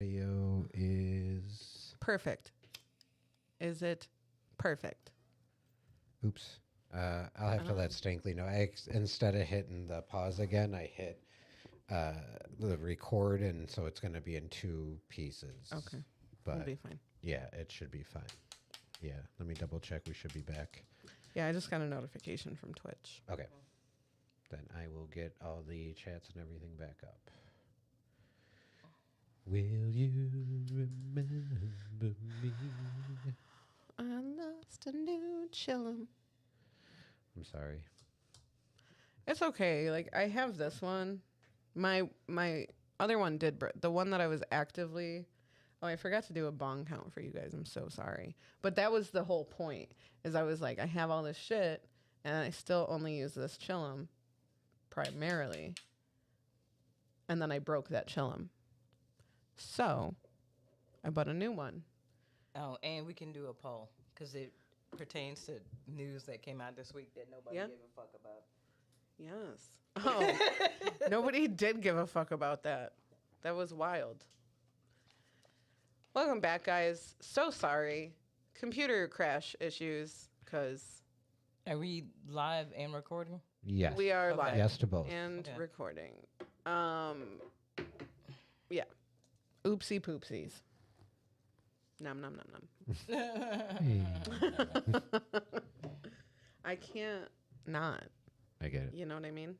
Audio is. Perfect. Is it perfect? Oops. I'll have to let Stankley know. Instead of hitting the pause again, I hit the record, and so it's going to be in two pieces. Okay. But It'll be fine. yeah, it should be fine. Yeah, let me double check. We should be back. Yeah, I just got a notification from Twitch. Okay. Then I will get all the chats and everything back up. Will you remember me? I lost a new chillum. I'm sorry. It's okay. Like, I have this one. My other one did the one that I was actively. Oh, I forgot to do a bong count for you guys. I'm so sorry. But that was the whole point. Is I was like, I have all this shit, and I still only use this chillum primarily. And then I broke that chillum. So, I bought a new one. Oh, and we can do a poll because it pertains to news that came out this week that nobody gave a fuck about. Yes. Oh, nobody did give a fuck about that. That was wild. Welcome back, guys. So sorry. Computer crash issues, because... Are we live and recording? Yes. We are live. Yes to both. And recording. Yeah. Oopsie poopsies. Nom nom nom nom. I can't not. I get it. You know what I mean?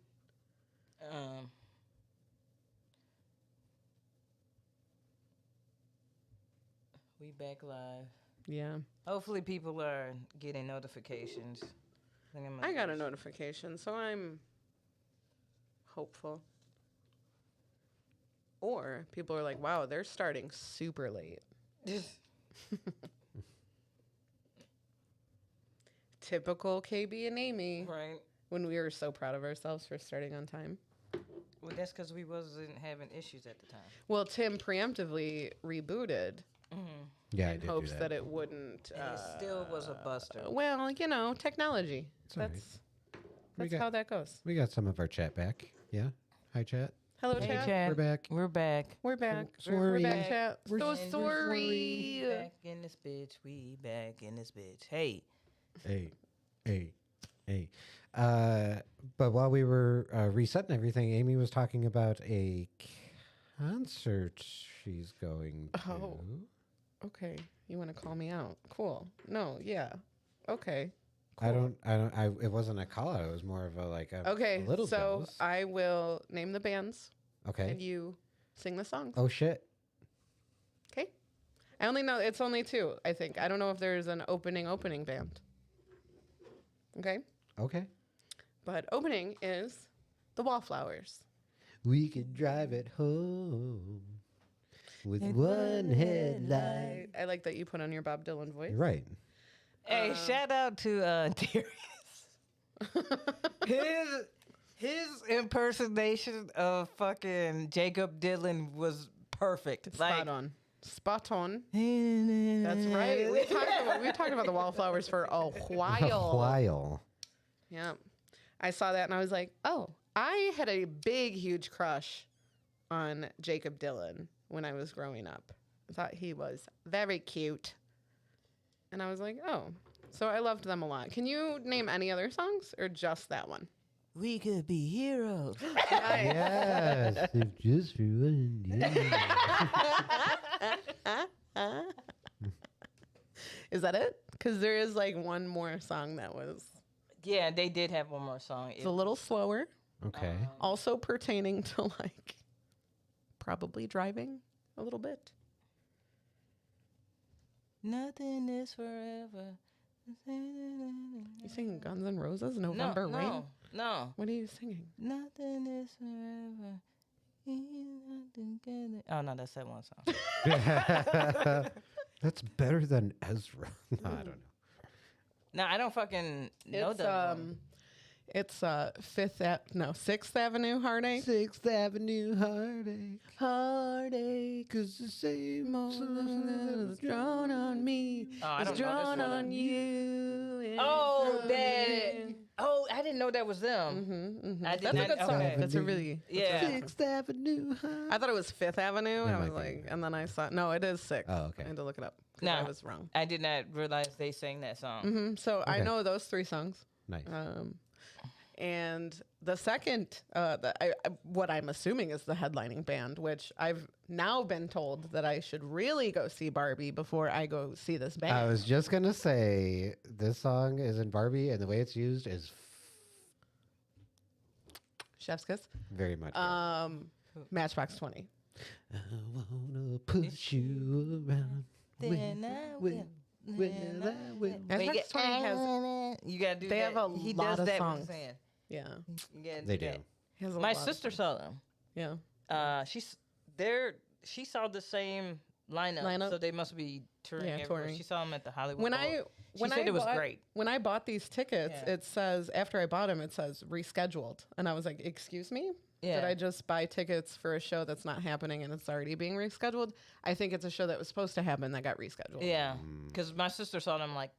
We back live. Yeah. Hopefully people are getting notifications. I got a notification, so I'm hopeful. Or people are like, wow, they're starting super late. Typical KB and Aimee. Right. When we were so proud of ourselves for starting on time. Well, that's because we wasn't having issues at the time. Well, Tim preemptively rebooted. Mm-hmm. Yeah, I in did hopes do that it wouldn't. And it still was a buster. Well, you know, technology. That's how that goes. We got some of our chat back. Yeah. Hi, chat. Hello, Hey, chat. chat. We're back. We're back. We're back. Sorry. We're back, chat. We're So sorry. sorry. Back in this bitch. We back in this bitch. Hey. Hey. But while we were resetting everything, Aimee was talking about a concert she's going to. Oh. Okay. You want to call me out? Cool. No. Yeah. Okay. Cool. It wasn't a call out. It was more of a Okay. a little So dose. I will name the bands. Okay. And you sing the songs. Oh shit. Okay. I only know it's only two, I think. I don't know if there's an opening band. Okay. Okay. But opening is the Wallflowers. We could drive it home with one headlight. I like that you put on your Bob Dylan voice. Right. Hey, shout out to Darius. His impersonation of fucking Jacob Dylan was perfect. Spot on. Spot on. That's That's right. We talked about the Wallflowers for a while. A while. Yeah. I saw that and I was like, oh, I had a big, huge crush on Jacob Dylan when I was growing up. I thought he was very cute. And I was like, oh. So I loved them a lot. Can you name any other songs or just that one? We could be heroes. Yes. If just for one day. Is that it? Because there is like one more song that was. Yeah, they did have one more song. It's a little slower. Okay. Also pertaining to like probably driving a little bit. Nothing is forever. You singing Guns N' Roses, November Rain? No. What are you singing? Nothing is forever. Oh, no, that's that one song. That's better than Ezra. No, I don't know. No, I don't fucking know that one. It's 6th Avenue Heartache. 6th Avenue Heartache. Heartache. 'Cause the same Emotion is drawn on me. Oh, I It's don't know this drawn one. on you. Oh, that Oh, I didn't know that was them. I did That's not, a good song. okay. That's a really Yeah. Sixth Avenue. I thought it was Fifth Avenue. That I was might be. like, and then I saw no, it is Sixth. Oh, okay. I had to look it up because No. I was wrong. I did not realize they sang that song. So I Okay. know those 3 songs. Nice. And the second, what I'm assuming is the headlining band, which I've now been told that I should really go see Barbie before I go see this band. I was just gonna say this song is in Barbie, and the way it's used is Chef's Kiss. very much. yes. Matchbox 20. I wanna push you around. Then I will. Then I will. Matchbox 20 has, You gotta do they that. have a He lot does of that songs. with his hand. yeah. You gotta They do do. that. He has a My lot of sister songs. saw them. Yeah. She saw the same lineup, Lineup? so they must be touring. Yeah, everywhere. touring. She saw them at the Hollywood When Bowl. I She when said I it was bought, great. When I bought these tickets, Yeah. it says after I bought them, it says rescheduled, and I was like, "Excuse me, did Yeah. I just buy tickets for a show that's not happening and it's already being rescheduled?" I think it's a show that was supposed to happen that got rescheduled. Yeah, because my sister saw them like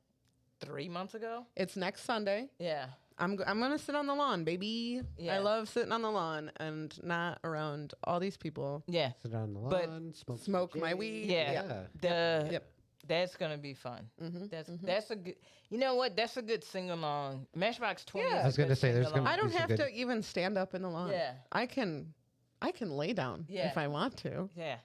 3 months ago. It's next Sunday. Yeah, I'm gonna sit on the lawn, baby. Yeah. I love sitting on the lawn and not around all these people. yeah. Sit on the But lawn, Smoke my J. weed. Yeah. That's gonna be fun. That's a good. You know what? That's a good sing along. Matchbox 20. Yeah. is I a was gonna good say, there's sing-along. gonna I don't These are have good. to even stand up in the lawn. Yeah. I can lay down Yeah. if I want to. Yeah.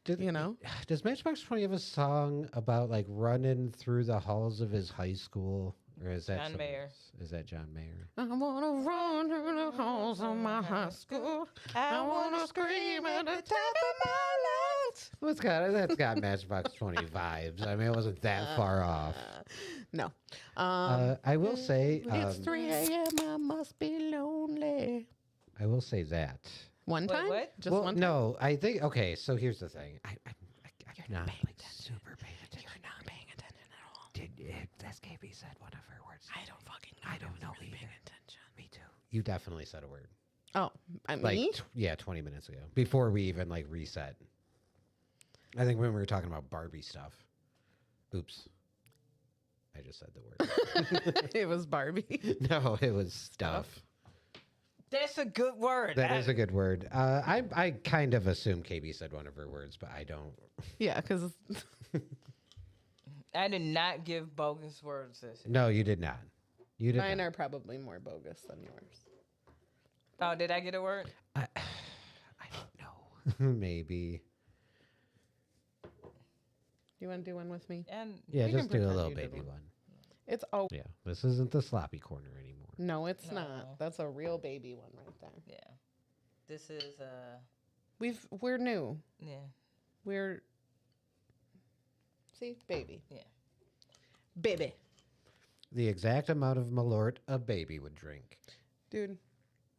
You know? Does Matchbox 20 have a song about like running through the halls of his high school? Or is that John someone Mayer. else? Is that John Mayer? I wanna run through the halls of my high school. I wanna scream at the top of my lungs. Well, that's got Matchbox 20 vibes. I mean, it wasn't that far off. No. I will say, It's 3 a.m. I must be lonely. I will say that. One Wait, time? what? Just Well, one time? no, I think okay. So here's the thing. You're not like super paying attention. You're not paying attention at all. SKB said one of her words. I don't fucking know. I don't know Really either. paying attention. Me too. You definitely said a word. Oh, Like me? 20 minutes ago, before we even like reset. I think when we were talking about Barbie stuff. Oops. I just said the word. It was Barbie. No, it was stuff. That's a good word. That is a good word. I kind of assume KB said one of her words, but I don't. Yeah, because I did not give bogus words this year. No, you did not. You did mine not. are probably more bogus than yours. Oh, did I get a word? I don't know. Maybe. You want to do one with me? And Yeah, We can just do a pretend little you did baby one. one. It's oh Yeah, this isn't the sloppy corner anymore. no, it's No. not. That's a real baby one right there. yeah, this is We're new. yeah. We're see baby. Yeah. Baby, The exact amount of Malort a baby would drink. dude.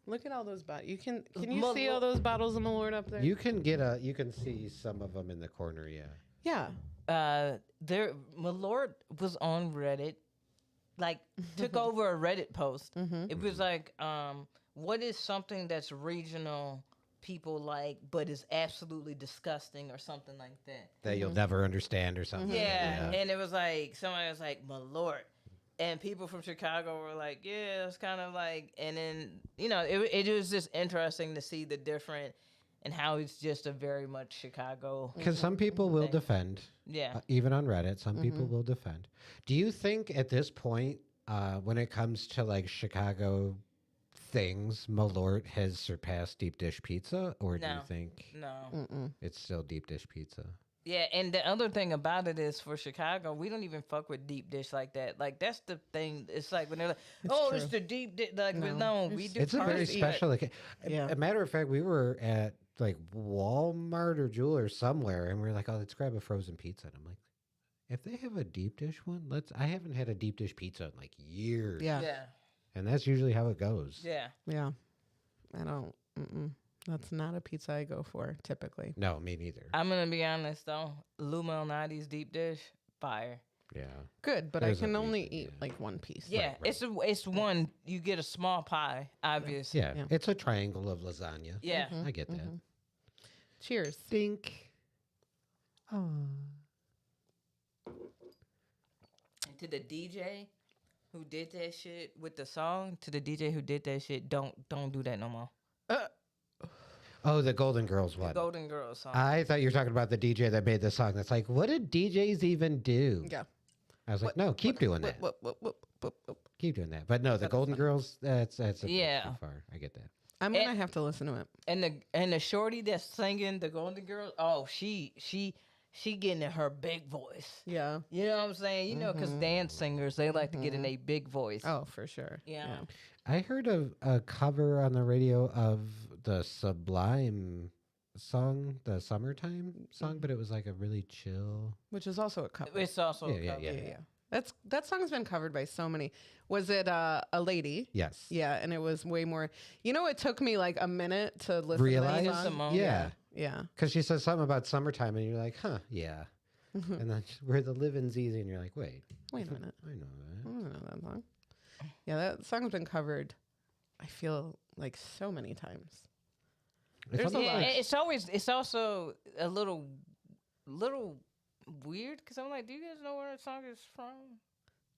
Look at all those bottles. Can you see all those bottles of Malort up there? You can see some of them in the corner. Yeah. Yeah. Malort was on Reddit, like took over a Reddit post. It was like, what is something that's regional people like, but is absolutely disgusting or something like that. That you'll never understand or something. Yeah, and it was like somebody was like Malort, and people from Chicago were like, yeah, it's kind of like, and then it was just interesting to see the different and how it's just a very much Chicago. Because some people will defend. Yeah. Even on Reddit, some people will defend. Do you think at this point, when it comes to like Chicago things, Malort has surpassed deep dish pizza, or do you No. think No. it's still deep dish pizza? Yeah, and the other thing about it is for Chicago, we don't even fuck with deep dish like that. Like that's the thing. It's like when they're like, "Oh, it's the deep dish." Like, no, we do. It's a very party. special. Yeah. A matter of fact, we were at like Walmart or Jewel or somewhere, and we were like, "Oh, let's grab a frozen pizza." And I'm like, if they have a deep dish one, let's. I haven't had a deep dish pizza in like years. Yeah. Yeah, And that's usually how it goes. yeah. Yeah. I don't. That's not a pizza I go for typically. No, me neither. I'm gonna be honest though, Lou Malnati's deep dish, fire. Yeah. Good, but There's I a can only reason, eat yeah. like one piece. Yeah, it's one. You get a small pie, obviously. Yeah. It's a triangle of lasagna. Yeah. I get that. Cheers. Dink. Oh. And to the DJ, who did that shit with the song, to the DJ who did that shit, don't do that no more. Oh, the Golden Girls The one. Golden Girls song. I thought you were talking about the DJ that made the song. That's like, what did DJs even do? Yeah. I was like, no, keep doing that. Keep doing that. But no, the Golden Girls, that's a bit too far. I get that. I'm gonna have to listen to it. And the shorty that's singing the Golden Girls, oh, she getting in her big voice. Yeah. You know what I'm saying? You know, because dance singers, they like to get in a big voice. Oh, for sure. Yeah. I heard a cover on the radio of the Sublime song, the Summertime song, but it was like a really chill. Which is also a cover. It's also a Yeah, cover. Yeah. That song's been covered by so many. Was it a lady? Yes. Yeah, and it was way more. You know, it took me like a minute to listen Realize? to that song. Simone. Yeah. Yeah. Because she says something about summertime, and you're like, huh, yeah. And then where the living's easy, and you're like, wait a minute. I know I that. don't know that song. Yeah, that song's been covered. I feel like so many times. There's a lot. It's also a little weird because I'm like, do you guys know where that song is from?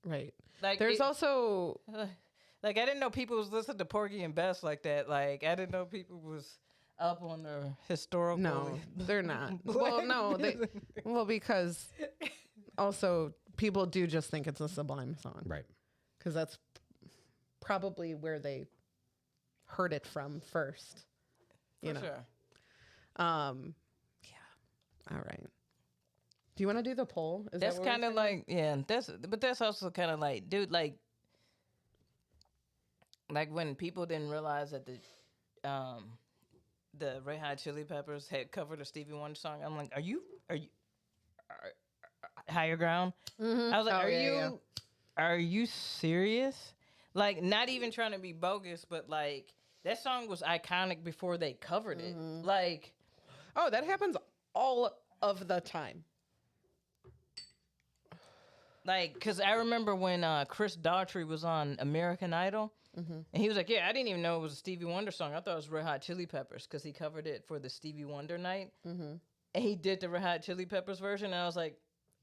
Right. Like, There's also like I didn't know people was listening to Porgy and Bess like that. Like I didn't know people was up on their historical. no, they're not. Well, no, because also people do just think it's a Sublime song, Right. because that's probably where they heard it from first. You know. Sure. Yeah. All right. Do you want to do the poll? Is That's that what kind of like, yeah. That's also kind of like, dude, like when people didn't realize that the Red Hot Chili Peppers had covered a Stevie Wonder song. I'm like, are you Higher Ground? I was like, are you serious? Like, not even trying to be bogus, but like that song was iconic before they covered it. Like, Oh, that happens all of the time. like, because I remember when Chris Daughtry was on American Idol, and he was like, yeah, I didn't even know it was a Stevie Wonder song. I thought it was Red Hot Chili Peppers because he covered it for the Stevie Wonder night. And he did the Red Hot Chili Peppers version, and I was like,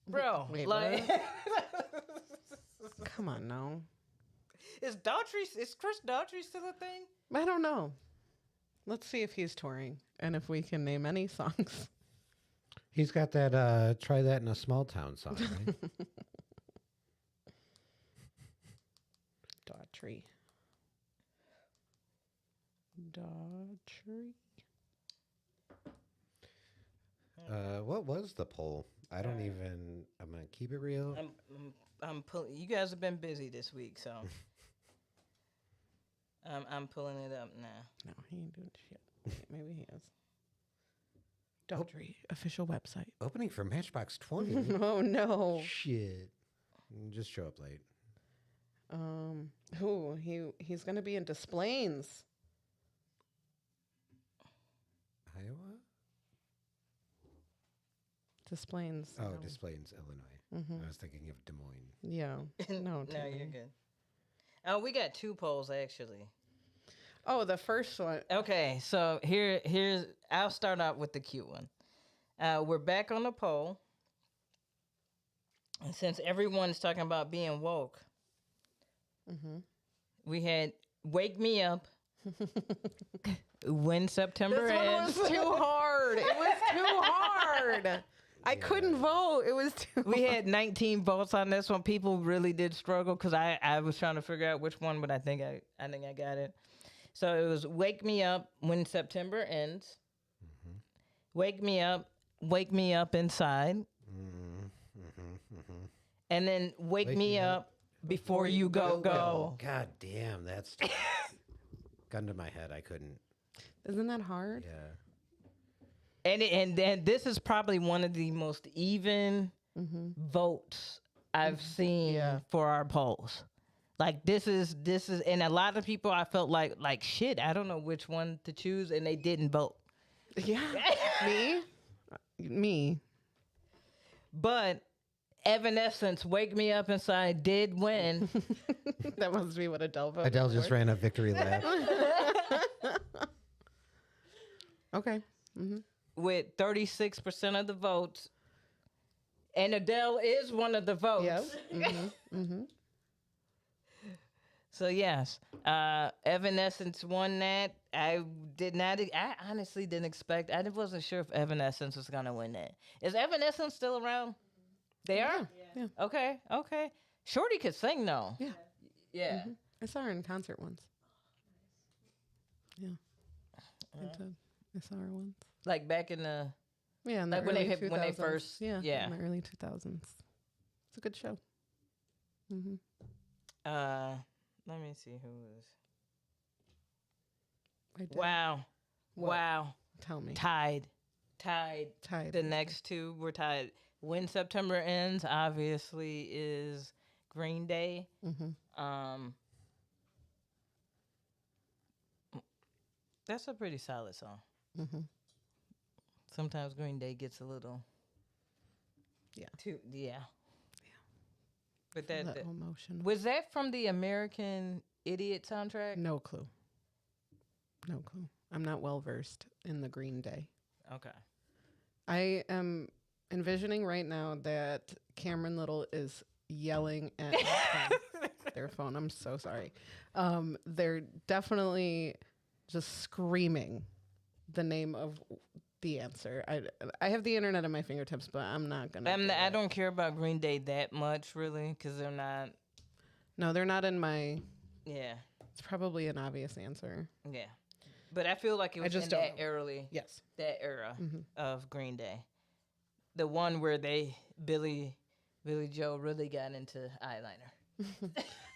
bro, Wait, like, Come on, no. is Chris Daughtry still a thing? I don't know. Let's see if he's touring and if we can name any songs. He's got that Try That in a Small Town song, right? Daughtry. What was the poll? I don't even. I'm gonna keep it real. I'm pulling. You guys have been busy this week, so I'm pulling it up now. No, he ain't doing shit. Wait, maybe he is. Daughtry official website. Opening for Matchbox 20. Oh no. Shit. Just show up late. He's gonna be in Des Plaines. Iowa? Des Plaines. Oh, no. Des Plaines, Illinois. I was thinking of Des Moines. Yeah. No, No, Taylor. you're good. Oh, we got two polls actually. Oh, the first one. Okay, so here's. I'll start out with the cute one. We're back on the poll, and since everyone's talking about being woke, we had "Wake Me Up" when September This one ends. was too hard. It was too hard. I couldn't vote. It was too We had 19 votes on this one. People really did struggle because I was trying to figure out which one, but I think I got it. So it was "Wake Me Up when September ends." Wake me up inside. And then wake me up before you go. God damn, that's gun to my head. I couldn't. Isn't that hard? Yeah. And then this is probably one of the most even votes I've seen for our polls. Like this is, and a lot of people I felt like shit. I don't know which one to choose, and they didn't vote. Yeah. Me. But Evanescence, "Wake Me Up Inside" did win. That must be what Adele voted Adele just for. ran a victory lap. Okay. With 36% of the votes. And Adele is one of the votes. Yep. So yes, Evanescence won that. I did not. I honestly didn't expect. I wasn't sure if Evanescence was gonna win that. Is Evanescence still around? They are. Yeah. Okay. Okay. Shorty could sing though. Yeah. Yeah. I saw her in concert once. Yeah. I did. I saw her once. Like back in the. Yeah, in the Like when early when they 2000s. first. Yeah. Yeah. In the early 2000s. It's a good show. Mm-hmm. Let me see who was. I did. Wow. What? Wow. Tell me. Tied. Tied. The next two were tied. When September Ends, obviously, is Green Day. Mm-hmm. That's a pretty solid song. Mm-hmm. Sometimes Green Day gets a little. Yeah. Too. Yeah. But That that emotion. was that from the American Idiot soundtrack. No clue. No clue. I'm not well versed in the Green Day. Okay. I am envisioning right now that Cameron Little is yelling at their phone. I'm so sorry. They're definitely just screaming the name of the answer. I have the internet at my fingertips, but I'm not gonna. I don't care about Green Day that much, really, because they're not. No, they're not in my. Yeah. It's probably an obvious answer. Yeah. But I feel like it was just in don't that early. Yes. That era Mhm. of Green Day. The one where Billy Joe really got into eyeliner.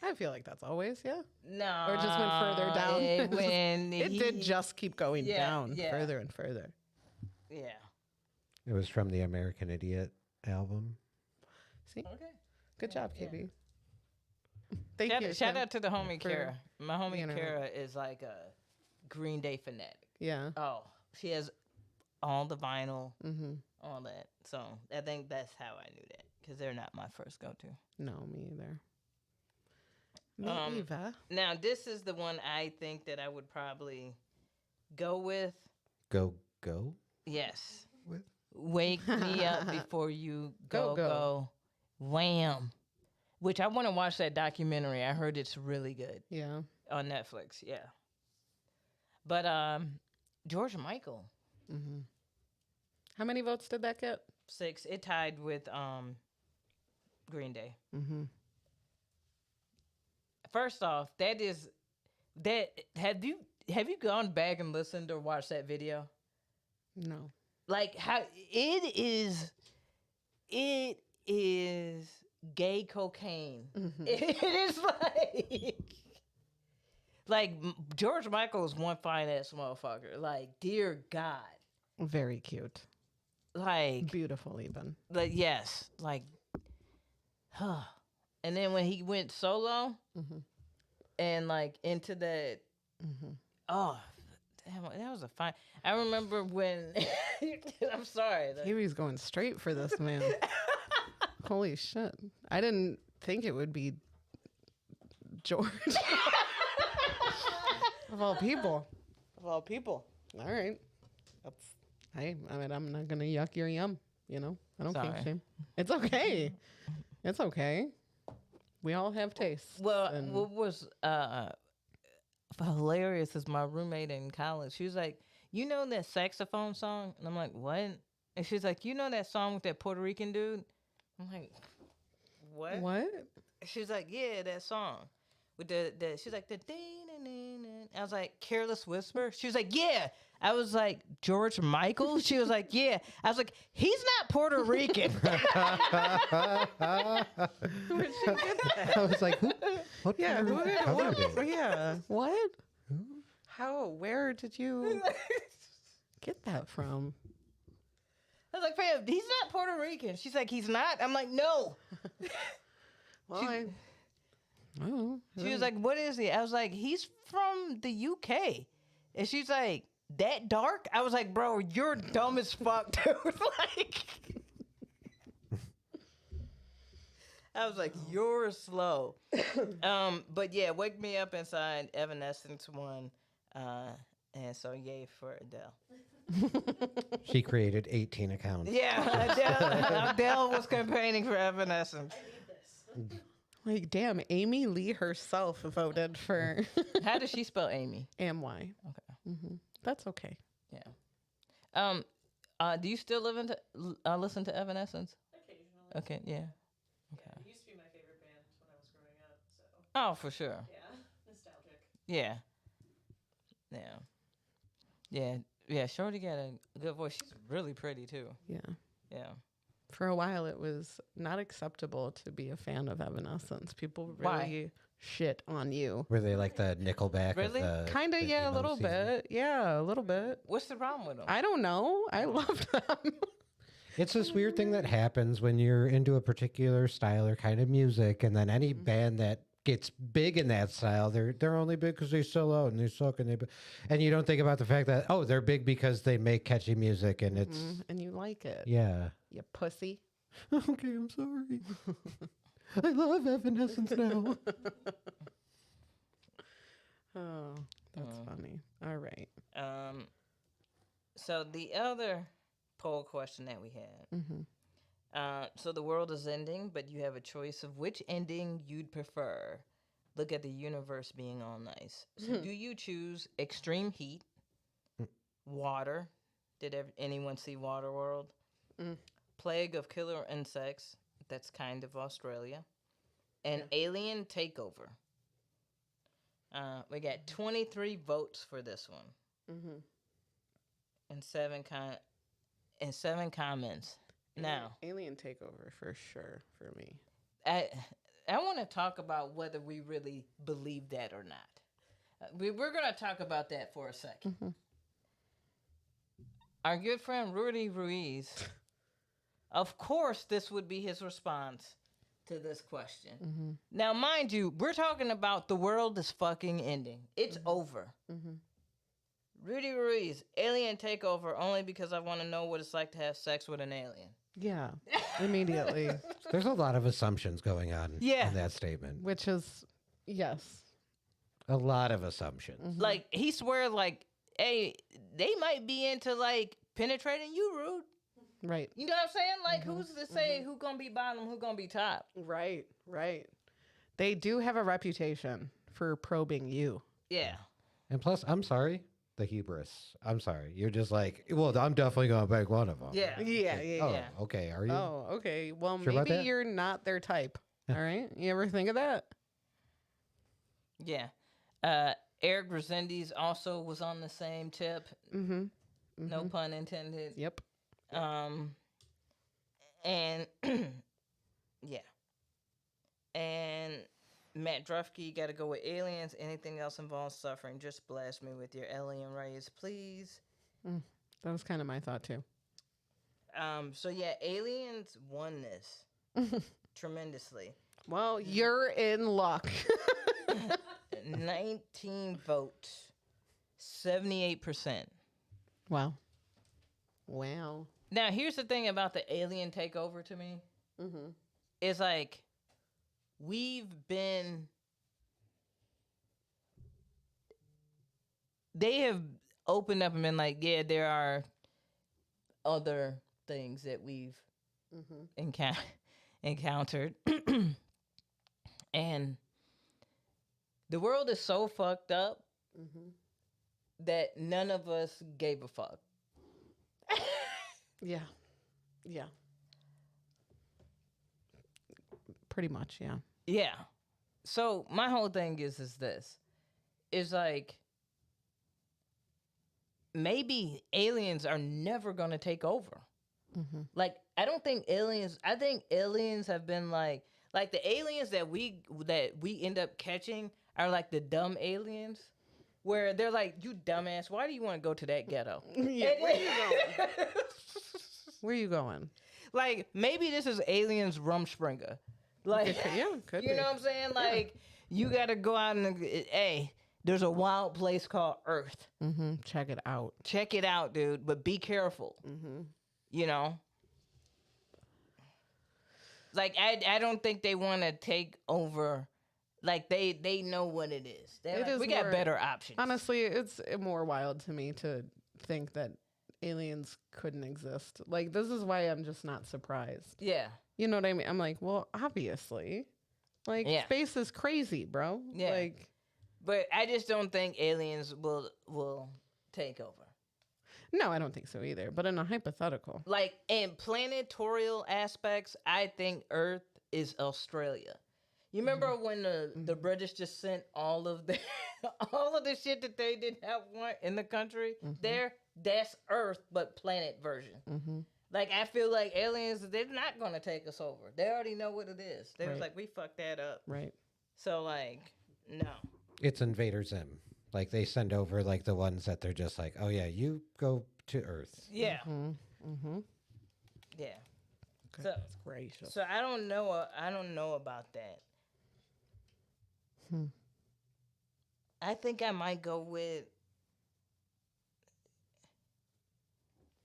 I feel like that's always, yeah. No. Or it just went further down. It Did just keep going down yeah. further and further. Yeah. It was from the American Idiot album. See? Okay. Good job, yeah. KB. Thank you. Shout Tim, out to the homie for Kara. My homie being around. Kara is like a Green Day fanatic. Yeah. Oh, she has all the vinyl, Mm-hmm. all that. So I think that's how I knew that, because they're not my first go-to. No, me either. Me Um, either. Now, this is the one I think that I would probably go with. Go. Yes. With? Wake Me Up Before You Go, Go go. Go. Wham. Which I want to watch that documentary. I heard it's really good Yeah. on Netflix. Yeah. But George Michael, Mm-hmm. How many votes did that get? 6. It tied with Green Day. Mm-hmm. First off, that have you gone back and listened or watched that video? No. Like how it is gay cocaine. Mm-hmm. It is like George Michael is one fine ass motherfucker. Like, dear God. Very cute. Like Beautiful, even. yes. Like and then when he went solo Mm-hmm. and like into that Mm-hmm. oh damn, that was a fine. I remember when I'm sorry. He was going straight for this man. Holy shit. I didn't think it would be George. Of all people. Of all people. All right. I mean, I'm not going to yuck your yum, you know? I don't think Sorry. shame. It's okay. It's okay. We all have tastes. Well, and- what was hilarious is my roommate in college. She was like, "You know that saxophone song?" And I'm like, "What?" And she's like, "You know that song with that Puerto Rican dude?" I'm like, "What?" What? She's like, "Yeah, that song with the." She's like, "The." I was like, "Careless Whisper." She was like, "Yeah." I was like, "George Michael." She was like, "Yeah." I was like, "He's not Puerto Rican." Where'd she get that? I was like, who? What? Yeah, who did covered what? it? Yeah. What? How? Where did you get that from? I was like, "Fam, he's not Puerto Rican." She's like, "He's not." I'm like, "No." Well, I don't know. She was like, "What is he?" I was like, "He's from the UK." And she's like, "That dark?" I was like, "Bro, you're dumb as fuck, dude." Like, I was like, "You're slow." But yeah, Wake Me Up Inside, Evanescence won. And so yay for Adele. She created 18 accounts. Yeah, Adele was campaigning for Evanescence. Like, damn, Aimee Lee herself voted for How does she spell Amy? AMY. Okay. That's okay. Yeah. Do you still listen to Evanescence? Occasionally. Okay. Yeah. Yeah, it used to be my favorite band when I was growing up. So Oh, for sure. yeah, nostalgic. Yeah. Yeah. Yeah. Yeah. Shorty got a good voice. She's really pretty too. Yeah. Yeah. For a while, it was not acceptable to be a fan of Evanescence. People Why? really shit on you. Were they like the Nickelback? Really? Of the, Kind of, the yeah, a emo little season? bit. Yeah, a little bit. What's the problem with them? I don't know. I love them. It's this weird thing that happens when you're into a particular style or kind of music, and then any Mm-hmm. band that gets big in that style, they're only big because they sell out and they suck and you don't think about the fact that they're big because they make catchy music and it's And you like it. yeah. You pussy. Okay, I'm sorry. I love Evanescence now. Oh, that's funny. All right. So the other poll question that we had. So the world is ending, but you have a choice of which ending you'd prefer. Look at the universe being all nice. So do you choose extreme heat, water? Did anyone see Waterworld? Plague of killer insects. That's kind of Australia. And alien takeover. We got 23 votes for this one. And seven comments. Now, Alien takeover for sure for me. I want to talk about whether we really believe that or not. We're going to talk about that for a second. Our good friend Rudy Ruiz, of course, this would be his response to this question. Now, mind you, we're talking about the world is fucking ending. It's over. Rudy Ruiz, alien takeover only because I want to know what it's like to have sex with an alien. Yeah, immediately. There's a lot of assumptions going on in that statement. Which is, yes. A lot of assumptions. Like, he swears, like, hey, they might be into, like, penetrating you, Rude. Right. You know what I'm saying? Like, who's to say who gonna be bottom, who gonna be top? Right. They do have a reputation for probing you. Yeah. And plus, I'm sorry, the hubris. I'm sorry. You're just like, well, I'm definitely going to pick one of them. Yeah. Yeah. Okay. Are you? Oh, okay. Well, Sure about maybe that? you're not their type. All right. You ever think of that? Yeah. Eric Resendiz also was on the same tip. No pun intended. Yep. And yeah. And Matt Drufke, got to go with aliens. Anything else involves suffering, just blast me with your alien rays, please. That was kind of my thought too. So yeah, aliens won this tremendously. Well, you're in luck. 19 votes, 78%. Wow. Now, here's the thing about the alien takeover to me. It's like, they have opened up and been like, yeah, there are other things that we've encountered. And the world is so fucked up that none of us gave a fuck. Yeah. Pretty much, yeah. Yeah. So my whole thing is this. Is like, maybe aliens are never gonna take over. Like, I think aliens have been like the aliens that we end up catching are like the dumb aliens, where they're like, you dumbass, why do you want to go to that ghetto? Yeah. Where you going? Where you going? Like, maybe this is aliens Rumspringa. Like, Could you be. know what I'm saying? Like, you gotta go out and, hey, there's a wild place called Earth. Check it out. Check it out, dude, but be careful. You know? Like, I don't think they want to take over. Like, they know what it is. They're like, we got better options. Honestly, it's more wild to me to think that aliens couldn't exist. Like, this is why I'm just not surprised. Yeah. You know what I mean? I'm like, well, obviously. Like Yeah. space is crazy, bro. Yeah. Like But I just don't think aliens will take over. no, I don't think so either. But in a hypothetical, Like in planetorial aspects, I think Earth is Australia. You remember when the British just sent all of the all of the shit that they didn't have want in the country there? That's Earth, but planet version. Like I feel like aliens, they're not gonna take us over. They already know what it is. They was Right. like, we fucked that up. right? So like, no. It's Invader Zim. Like they send over like the ones that they're just like, oh yeah, you go to Earth. Yeah, Mm-hmm. yeah. So, That's gracious. so I don't know. I don't know about that. I think I might go with.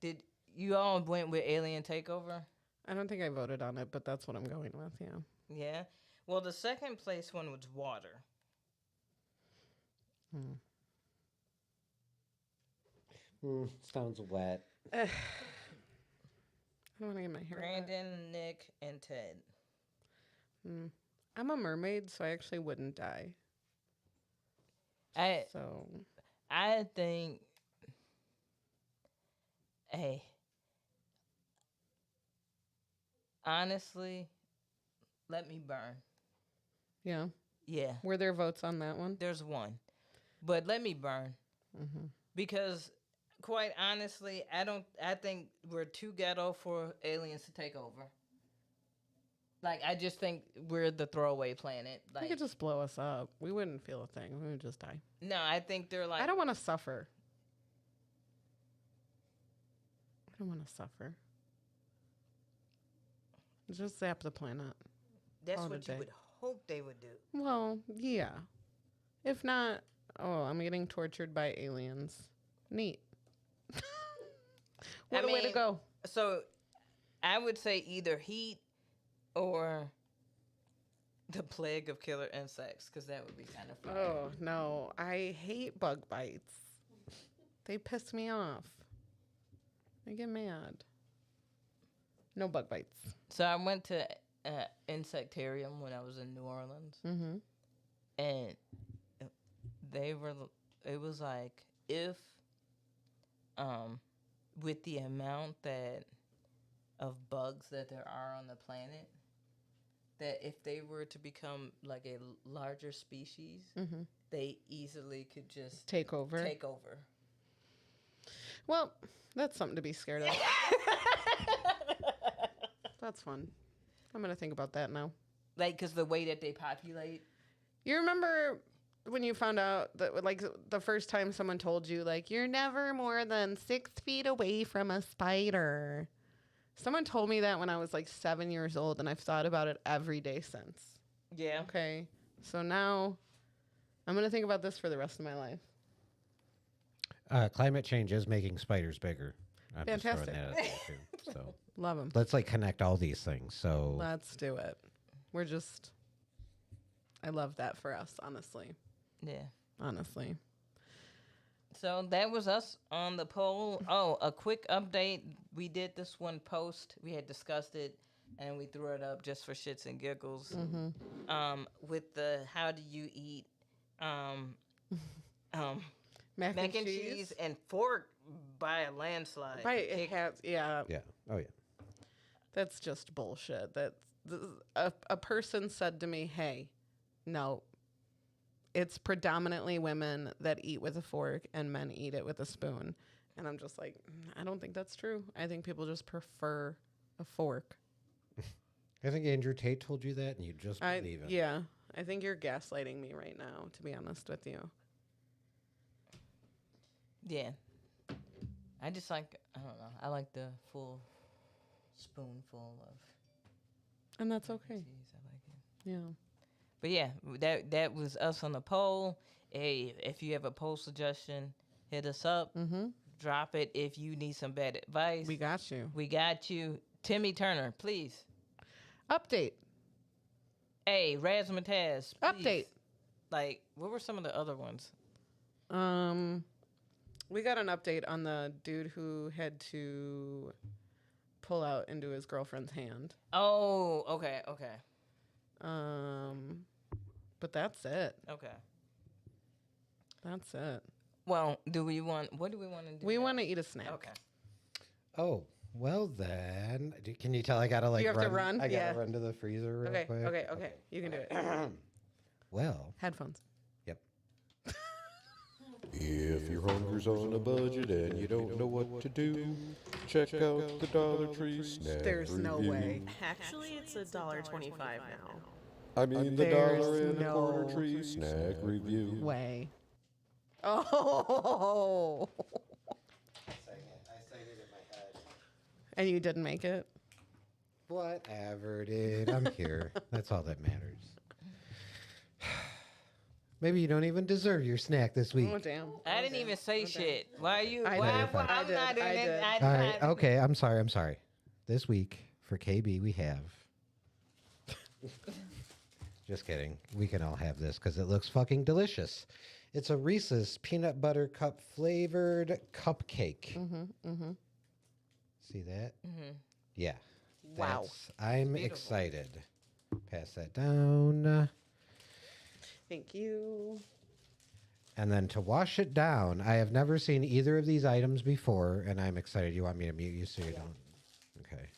Did you all went with Alien Takeover? I don't think I voted on it, but that's what I'm going with. Yeah. Yeah. Well, the second place one was Water. Sounds wet. I don't want to get my hair wet. Brandon, Nick, and Ted. I'm a mermaid, so I actually wouldn't die. I So I think. Hey. Honestly, let me burn. yeah, Yeah. were there votes on that one? There's one, but let me burn because, quite honestly, I think we're too ghetto for aliens to take over. Like I just think we're the throwaway planet. They Like could just blow us up. We wouldn't feel a thing. We would just die. no, I think they're like I don't want to suffer. I don't want to suffer. Just zap the planet. that's all what the you day. would hope they would do. Well, yeah. If not, oh, I'm getting tortured by aliens. Neat. What a way to mean, go. So, I would say either heat or the plague of killer insects because that would be kind of fun. Oh, no. I hate bug bites. They piss me off. I get mad. No bug bites. So I went to Insectarium when I was in New Orleans, Mm-hmm. and they were. It was like if, with the amount of bugs that there are on the planet, that if they were to become like a larger species, they easily could just Take over. take over. Well, that's something to be scared of. That's fun. I'm going to think about that now. Like, because the way that they populate. You remember when you found out that, like, the first time someone told you, like, you're never more than 6 feet away from a spider? Someone told me that when I was, like, 7 years old, and I've thought about it every day since. Yeah. Okay. So now I'm going to think about this for the rest of my life. Climate change is making spiders bigger. I'm Fantastic. just throwing that out there too. So Love them. let's like connect all these things. So Let's do it. I love that for us, honestly. Yeah. Honestly. So that was us on the poll. Oh, a quick update. We did this one post. We had discussed it, and we threw it up just for shits and giggles. With the how do you eat Mac and cheese and fork by a landslide. It has, yeah. yeah. Oh yeah. That's just bullshit. A person said to me, "Hey, no, it's predominantly women that eat with a fork and men eat it with a spoon." And I'm just like, I don't think that's true. I think people just prefer a fork. I think Andrew Tate told you that, and you just believe him. Yeah, I think you're gaslighting me right now, to be honest with you. Yeah. I just like, I don't know. I like the full spoonful of And that's okay. cheese. I like it. Yeah. But yeah, that was us on the poll. Hey, if you have a poll suggestion, hit us up. Drop it if you need some bad advice. We got you. We got you. Timmy Turner, please. Update. Hey, Razzmatazz, please. Update. Like, what were some of the other ones? We got an update on the dude who had to pull out into his girlfriend's hand. Oh, okay. But that's it. Okay. That's it. Well, what do we want to do? We next? want to eat a snack. Okay. Oh, well then. Can you tell I gotta like You have to run? I Yeah. gotta run to the freezer real Okay. quick. Okay. You can do it. Well, Headphones. yep. If your hunger's on a budget and you don't know what to do, check out the Dollar Tree snack There's no review. way. Actually, it's $1.25 now. I mean the There's dollar and a quarter no tree snack review. Way. Oh. I sang it in my head. And you didn't make it? Whatever, dude. I'm here. That's all that matters. Maybe you don't even deserve your snack this week. Oh, damn. I didn't even say shit. Why are you? I Why? did. Why I I'm did. not doing I it. did. I All right. Okay. I'm sorry. This week for KB, we have. Just kidding. We can all have this because it looks fucking delicious. It's a Reese's peanut butter cup flavored cupcake. See that? Yeah. Wow. I'm beautiful. excited. Pass that down. Thank you. And then to wash it down, I have never seen either of these items before, and I'm excited. You want me to mute you so you don't? Okay.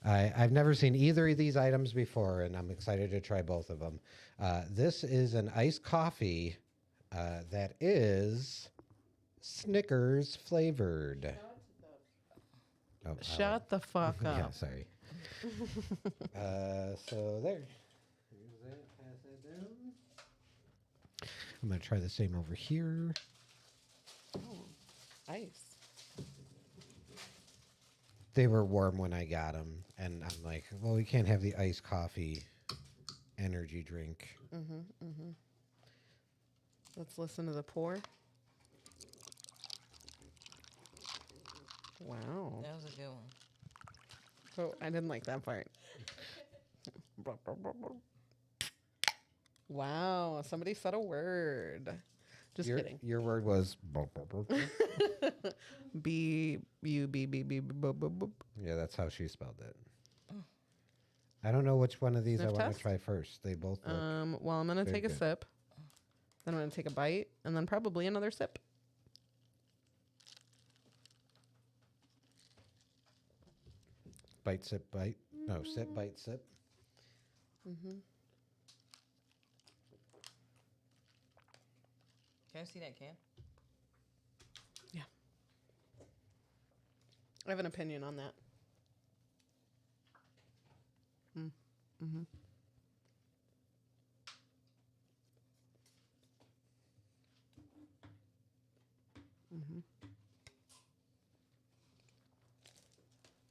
I've never seen either of these items before, and I'm excited to try both of them. This is an iced coffee that is Snickers flavored. Oh, Shut the fuck up. yeah, sorry. So there. Here's that. Pass that down. I'm going to try the same over here. Ice. They were warm when I got them, and I'm like, well, we can't have the iced coffee energy drink. Let's listen to the pour. Wow. That was a good one. Oh, I didn't like that part. Wow, somebody said a word. Just kidding. Your word was. B-U-B-B-B-B-B. Yeah, that's how she spelled it. I don't know which one of these Sniff I want test? to try first. They both look. Well, I'm gonna Very take a good. sip. Then I'm gonna take a bite, and then probably another sip. Bite, sip, bite. No, sip, bite, sip. Can I see that can? Yeah. I have an opinion on that.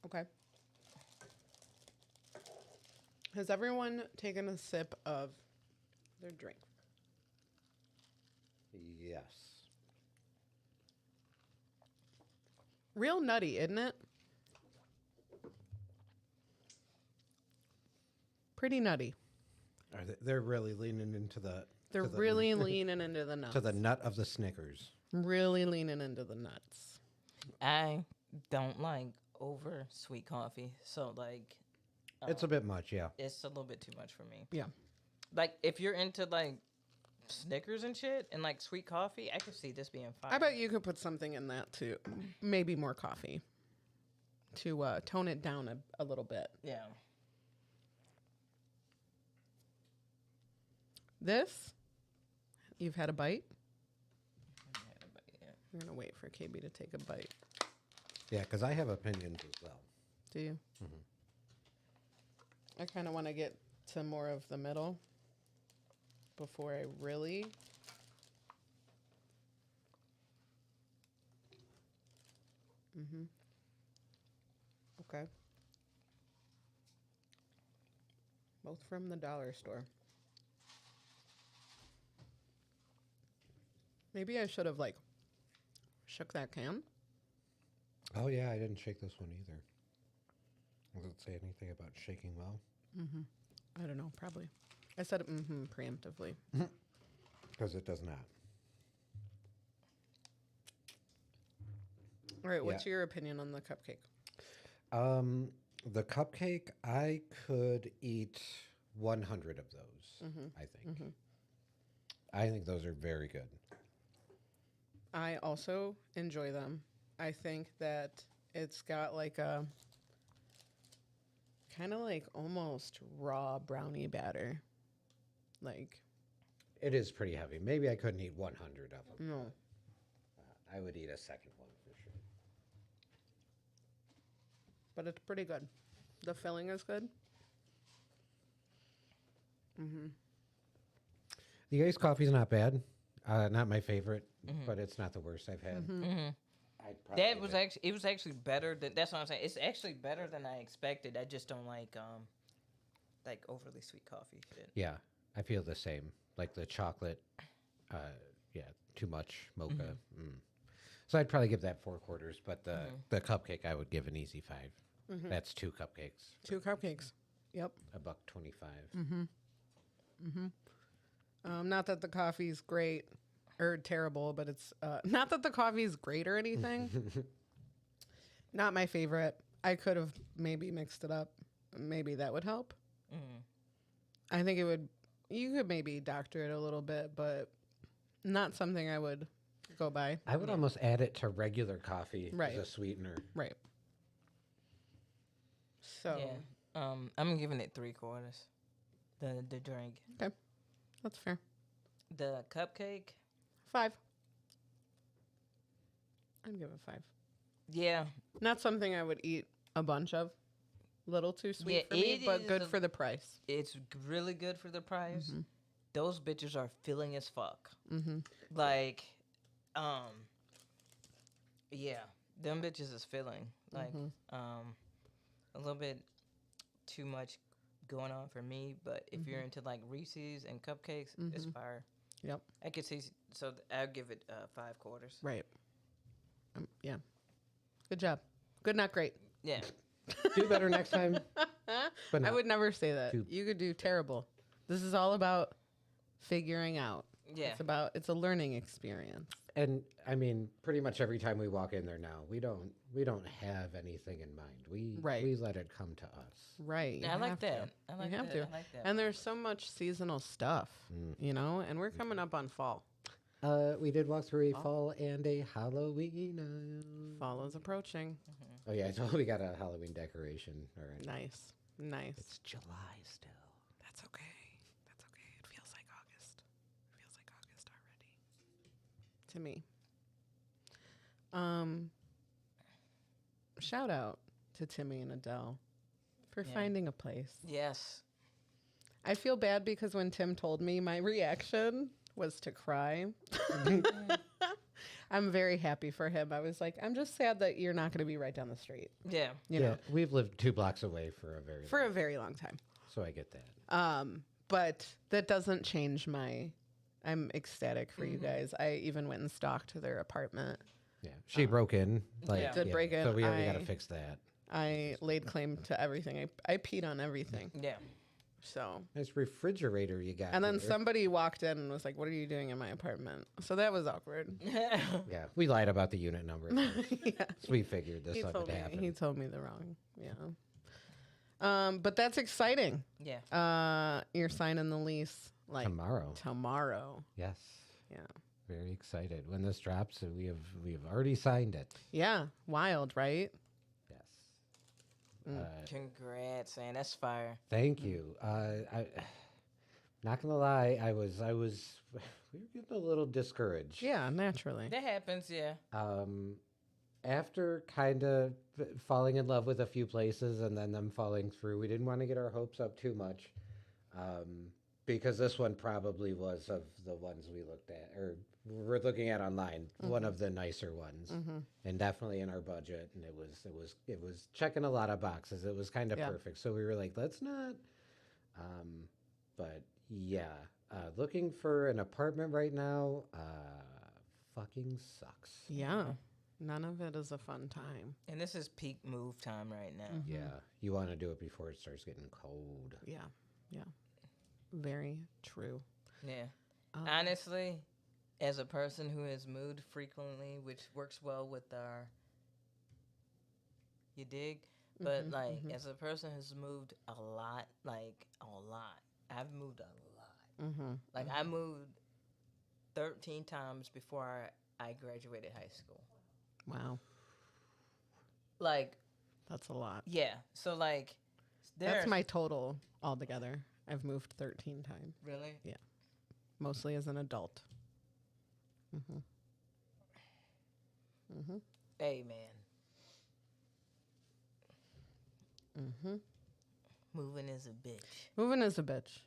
Okay. Has everyone taken a sip of their drink? Yes. Real nutty, isn't it? Pretty nutty. Are they're really leaning into the. They're to the- really leaning into the nuts. to the nut of the Snickers. Really leaning into the nuts. I don't like over sweet coffee, so like It's a bit much, yeah. it's a little bit too much for me. Yeah. Like if you're into like Snickers and shit and like sweet coffee, I could see this being fine. I bet you could put something in that too. Maybe more coffee to tone it down a little bit. Yeah. This, you've had a bite. Yeah. We're going to wait for KB to take a bite. Yeah, because I have opinions as well. Do you? I kind of want to get to more of the middle before I really. Okay. Both from the dollar store. Maybe I should have like shook that can. Oh, yeah, I didn't shake this one either. Does it say anything about shaking well? I don't know, probably. I said preemptively. Because it does not. All right, what's your opinion on the cupcake? The cupcake, I could eat 100 of those, I think. I think those are very good. I also enjoy them. I think that it's got like a kind of like almost raw brownie batter. Like, It is pretty heavy. Maybe I couldn't eat 100 of them. no. I would eat a second one for sure. But it's pretty good. The filling is good. The iced coffee's not bad. Not my favorite, but it's not the worst I've had. I'd probably That was give it- actually it was actually better than that's what I'm saying. It's actually better than I expected. I just don't like overly sweet coffee shit. Yeah, I feel the same. Like the chocolate, yeah, too much mocha. So I'd probably give that 4 quarters, but the cupcake I would give an easy 5. That's 2 cupcakes, 2 cupcakes. Yep. $1.25. Not that the coffee's great or terrible, but it's not that the coffee's great or anything. Not my favorite. I could have maybe mixed it up. Maybe that would help. I think it would. You could maybe doctor it a little bit, but not something I would go by. I would almost add it to regular coffee Right. as a sweetener. Right. So Yeah. I'm giving it 3 quarters. The drink. okay, that's fair. The cupcake. 5. I'd give it 5. Yeah. Not something I would eat a bunch of. Little too sweet Yeah, for me, it but is good a- for the price. It's really good for the price. Those bitches are filling as fuck. Mm-hmm. Like, yeah, them bitches is filling. Like, a little bit too much going on for me. But if you're into like Reese's and cupcakes, it's fire. Yep. I could see. So I'll give it 5 quarters. Right. Yeah. Good job. Good, not great. Yeah. Do better next time. But I not would never say that. too- You could do terrible. This is all about figuring out. Yeah. It's a learning experience. And I mean, pretty much every time we walk in there now, we don't have anything in mind. We let it come to us. Right. I you like have that. to. I like you have that. to. I like that. And there's so much seasonal stuff, you know, and we're coming up on fall. We did walk through a fall and a Halloween. Fall is approaching. Oh yeah, so we got a Halloween decoration already. Nice. Nice. It's July still. That's okay. That's okay. It feels like August. It feels like August already. To me. Shout out to Timmy and Adele for Yeah. finding a place. Yes. I feel bad because when Tim told me, my reaction was to cry. I'm very happy for him. I was like, I'm just sad that you're not going to be right down the street. Yeah. You know, we've lived 2 blocks away for a very long time. so I get that. But that doesn't change I'm ecstatic for you guys. I even went and stalked their apartment. Yeah, she broke in. Like, Yeah. Did break in. So we got to I- fix that. I laid claim to everything. I peed on everything. Yeah. So, Nice refrigerator you got. and then there. somebody walked in and was like, "What are you doing in my apartment?" So that was awkward. Yeah, we lied about the unit number. Yeah. So we figured this He stuff told would me. happen. He told me the wrong. Yeah. But that's exciting. Yeah. You're signing the lease like Tomorrow. Yes. Yeah. Very excited. When this drops, we have already signed it. Yeah. Wild, right? Yes. Congrats, man. That's fire. Thank you. Not gonna lie, I was we were getting a little discouraged. Yeah. Naturally. That happens, yeah. After kind of falling in love with a few places and then them falling through, we didn't want to get our hopes up too much. Because this one probably was of the ones we looked at or we're looking at online, one of the nicer ones, and definitely in our budget. And it was checking a lot of boxes. It was kind of Yeah. perfect. So we were like, let's not. But yeah, looking for an apartment right now, fucking sucks. Yeah. None of it is a fun time. And this is peak move time right now. Yeah, you want to do it before it starts getting cold. Yeah. Yeah. Very true. Yeah. Honestly, as a person who has moved frequently, which works well with our, you dig? But like, as a person who's moved a lot, I've moved a lot. Like, I moved 13 times before I graduated high school. Wow, Like, that's a lot. yeah. So like, That's my total altogether. I've moved 13 times, really. mostly as an adult. Hey man. Moving is a bitch. Moving is a bitch.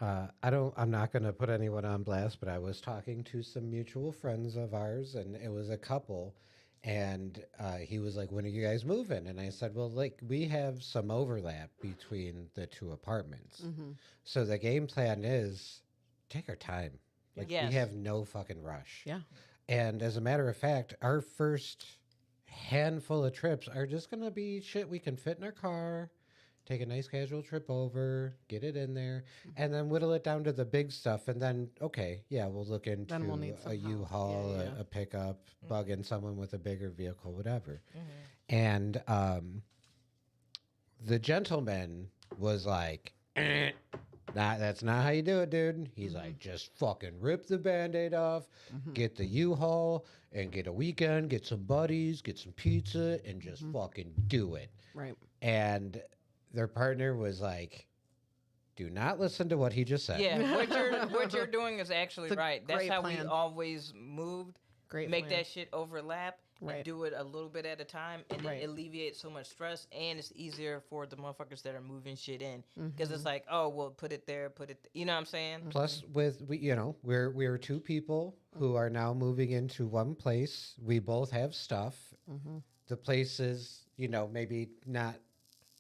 I'm not going to put anyone on blast, but I was talking to some mutual friends of ours, and it was a couple. And he was like, "When are you guys moving?" And I said, "Well, like, we have some overlap between the two apartments. So the game plan is take our time. Like, Yes. we have no fucking rush. Yeah. And as a matter of fact, our first handful of trips are just going to be shit we can fit in our car, take a nice casual trip over, get it in there, and then whittle it down to the big stuff. And then, okay, yeah, we'll look into Then we'll need some a help. U-Haul, Yeah, yeah. a pickup, bug in someone with a bigger vehicle, whatever." And the gentleman was like, that's not how you do it, dude. He's like, just fucking rip the Band-Aid off, get the U-Haul, and get a weekend, get some buddies, get some pizza, and just fucking do it. Right. And their partner was like, do not listen to what he just said. Yeah, what you're doing is actually It's a right. That's great how we plan. always moved. Great. Make plan. that shit overlap Right. and do it a little bit at a time, and Right. it alleviates so much stress, and it's easier for the motherfuckers that are moving shit in because it's like, oh, well, put it there, you know what I'm saying? Plus, we're two people who are now moving into one place. We both have stuff. The place is, maybe not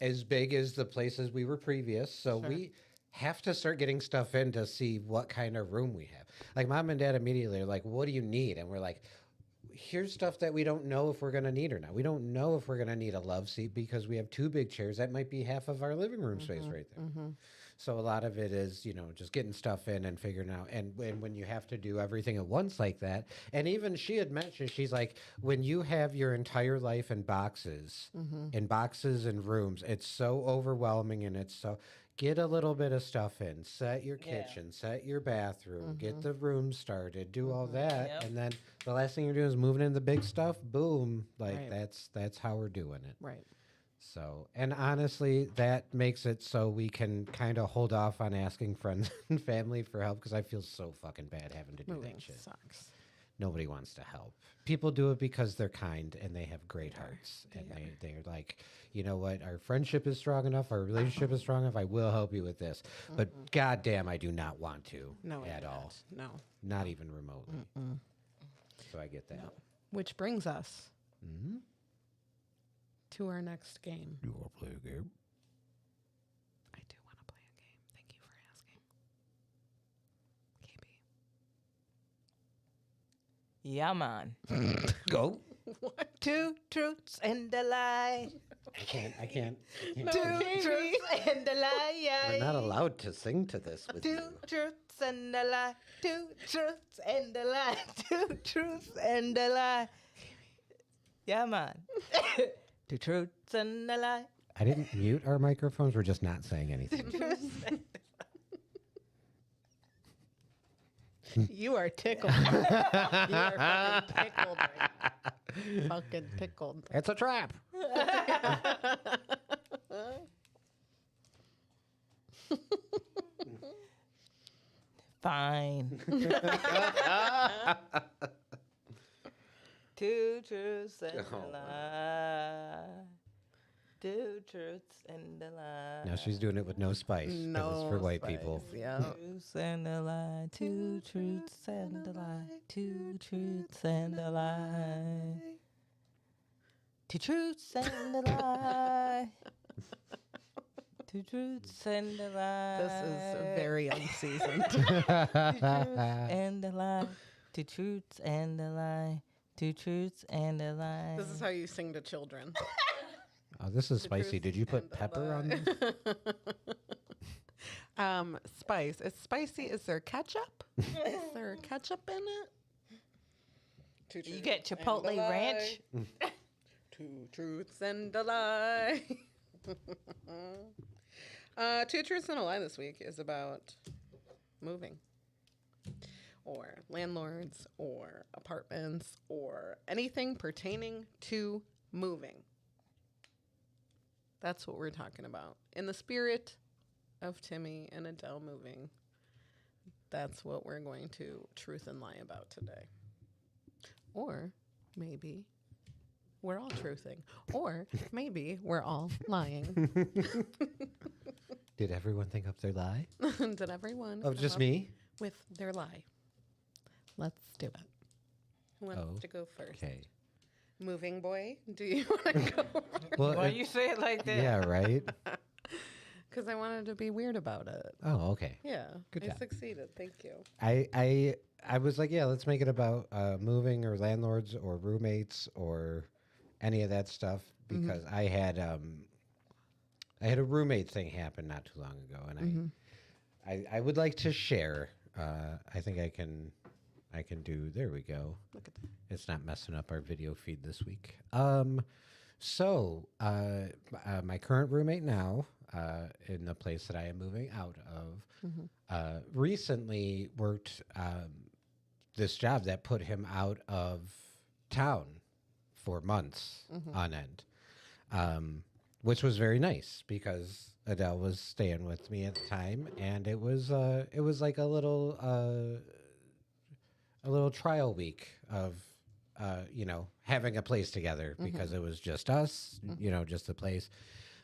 as big as the places we were previous. So we have to start getting stuff in to see what kind of room we have. Like, mom and dad immediately are like, "What do you need?" And we're like, here's stuff that we don't know if we're going to need or not. We don't know if we're going to need a love seat because we have two big chairs. That might be half of our living room space right there. So a lot of it is, just getting stuff in and figuring out. And when you have to do everything at once like that, and even she had mentioned, she's like, when you have your entire life in boxes and rooms, it's so overwhelming, and it's so... Get a little bit of stuff in. Set your kitchen. Set your bathroom. Get the room started. Do all that, Yep. and then the last thing you're doing is moving in the big stuff. Boom! Like Right. that's how we're doing it. Right. So, and honestly, that makes it so we can kind of hold off on asking friends and family for help because I feel so fucking bad having to do Moving that shit. sucks. Nobody wants to help. People do it because they're kind and they have great hearts. And they're like, you know what? Our friendship is strong enough. Our relationship is strong enough. I will help you with this. But goddamn, I do not want to No, at you're all. not. No. Not even remotely. So I get that. Which brings us to our next game. You want to play a game? I do want to play a game. Thank you for asking. KB. Yeah, man. Go. Two truths and a lie. I can't. No, Two KB. truths and a lie. We're not allowed to sing to this with Two you. truths and a lie. Two truths and a lie. Two truths and a lie. Yeah, man. Two truths and a lie. I didn't mute our microphones. We're just not saying anything. You are tickled. You are fucking tickled right now. Fucking tickled. It's a trap. Fine. Two truths and a lie. Two truths and a lie. Now she's doing it with no spice. 'cause it's for white people. Yeah. Truths and a lie. Two truths and a lie. Two truths and a lie. Two truths and a lie. Two truths and a lie. This is very unseasoned. Two truths and a lie. Two truths and a lie. Two truths and a lie. This is how you sing to children. Oh, this is spicy. Did you put And a pepper on lie. this? Spice. It's spicy. Is there ketchup? Is there ketchup in it? You get Chipotle ranch. Two truths and a lie. Two truths and a lie this week is about moving, or landlords, or apartments, or anything pertaining to moving. That's what we're talking about. In the spirit of Timmy and Adele moving, that's what we're going to truth and lie about today. Or maybe we're all truthing. Or maybe we're all lying. Did everyone think up their lie? Did everyone? Oh, come just up me? with their lie. Let's do it. Who wants Oh, to go first? Okay. Moving boy, do you want to go first? Well, Why you say it like that? yeah, right. Because I wanted to be weird about it. Oh, okay. Yeah, Good I job. succeeded. Thank you. I was like, yeah, let's make it about moving or landlords or roommates or any of that stuff because I had a roommate thing happen not too long ago, and I would like to share. I think I can do. There we go. Look at that. It's not messing up our video feed this week. So my current roommate now, in the place that I am moving out of, recently worked this job that put him out of town for months on end, which was very nice because Adele was staying with me at the time, and it was like a little trial week of having a place together because it was just us, just the place.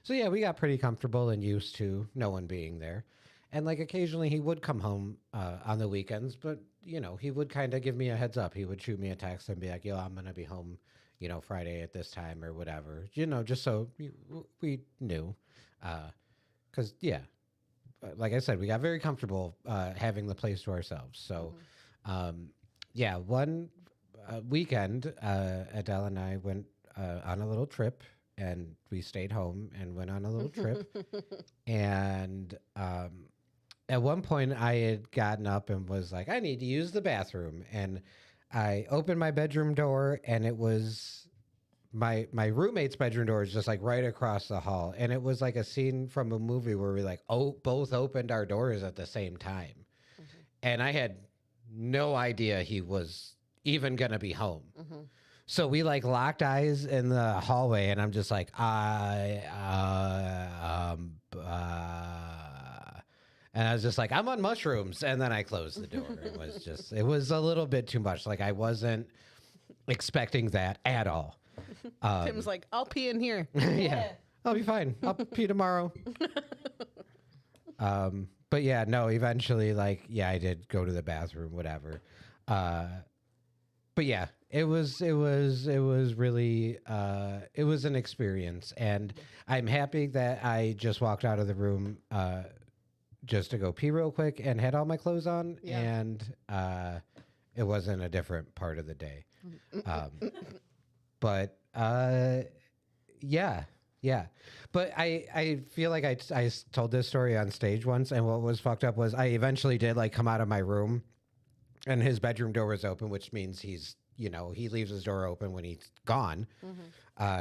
So yeah, we got pretty comfortable and used to no one being there. And like occasionally he would come home on the weekends, but he would kind of give me a heads up. He would shoot me a text and be like, yo, I'm going to be home, Friday at this time or whatever, just so we knew. Cause yeah, like I said, we got very comfortable having the place to ourselves. So, yeah, one weekend, Adele and I went on a little trip, and we stayed home and went on a little trip. And at one point, I had gotten up and was like, I need to use the bathroom. And I opened my bedroom door, and it was my roommate's bedroom door is just like right across the hall. And it was like a scene from a movie where we both opened our doors at the same time. And I had no idea he was even gonna be home. So we locked eyes in the hallway, and I'm just like, and I was just like, I'm on mushrooms, and then I closed the door. It was a little bit too much. Like I wasn't expecting that at all. Tim's like, I'll pee in here. Yeah, I'll be fine. I'll pee tomorrow. But yeah, no, eventually, I did go to the bathroom, whatever. But yeah, it was really, it was an experience, and I'm happy that I just walked out of the room, just to go pee real quick and had all my clothes on, and, it wasn't a different part of the day. But, yeah. But I feel like I told this story on stage once, and what was fucked up was I eventually did come out of my room, and his bedroom door was open, which means he's, he leaves his door open when he's gone.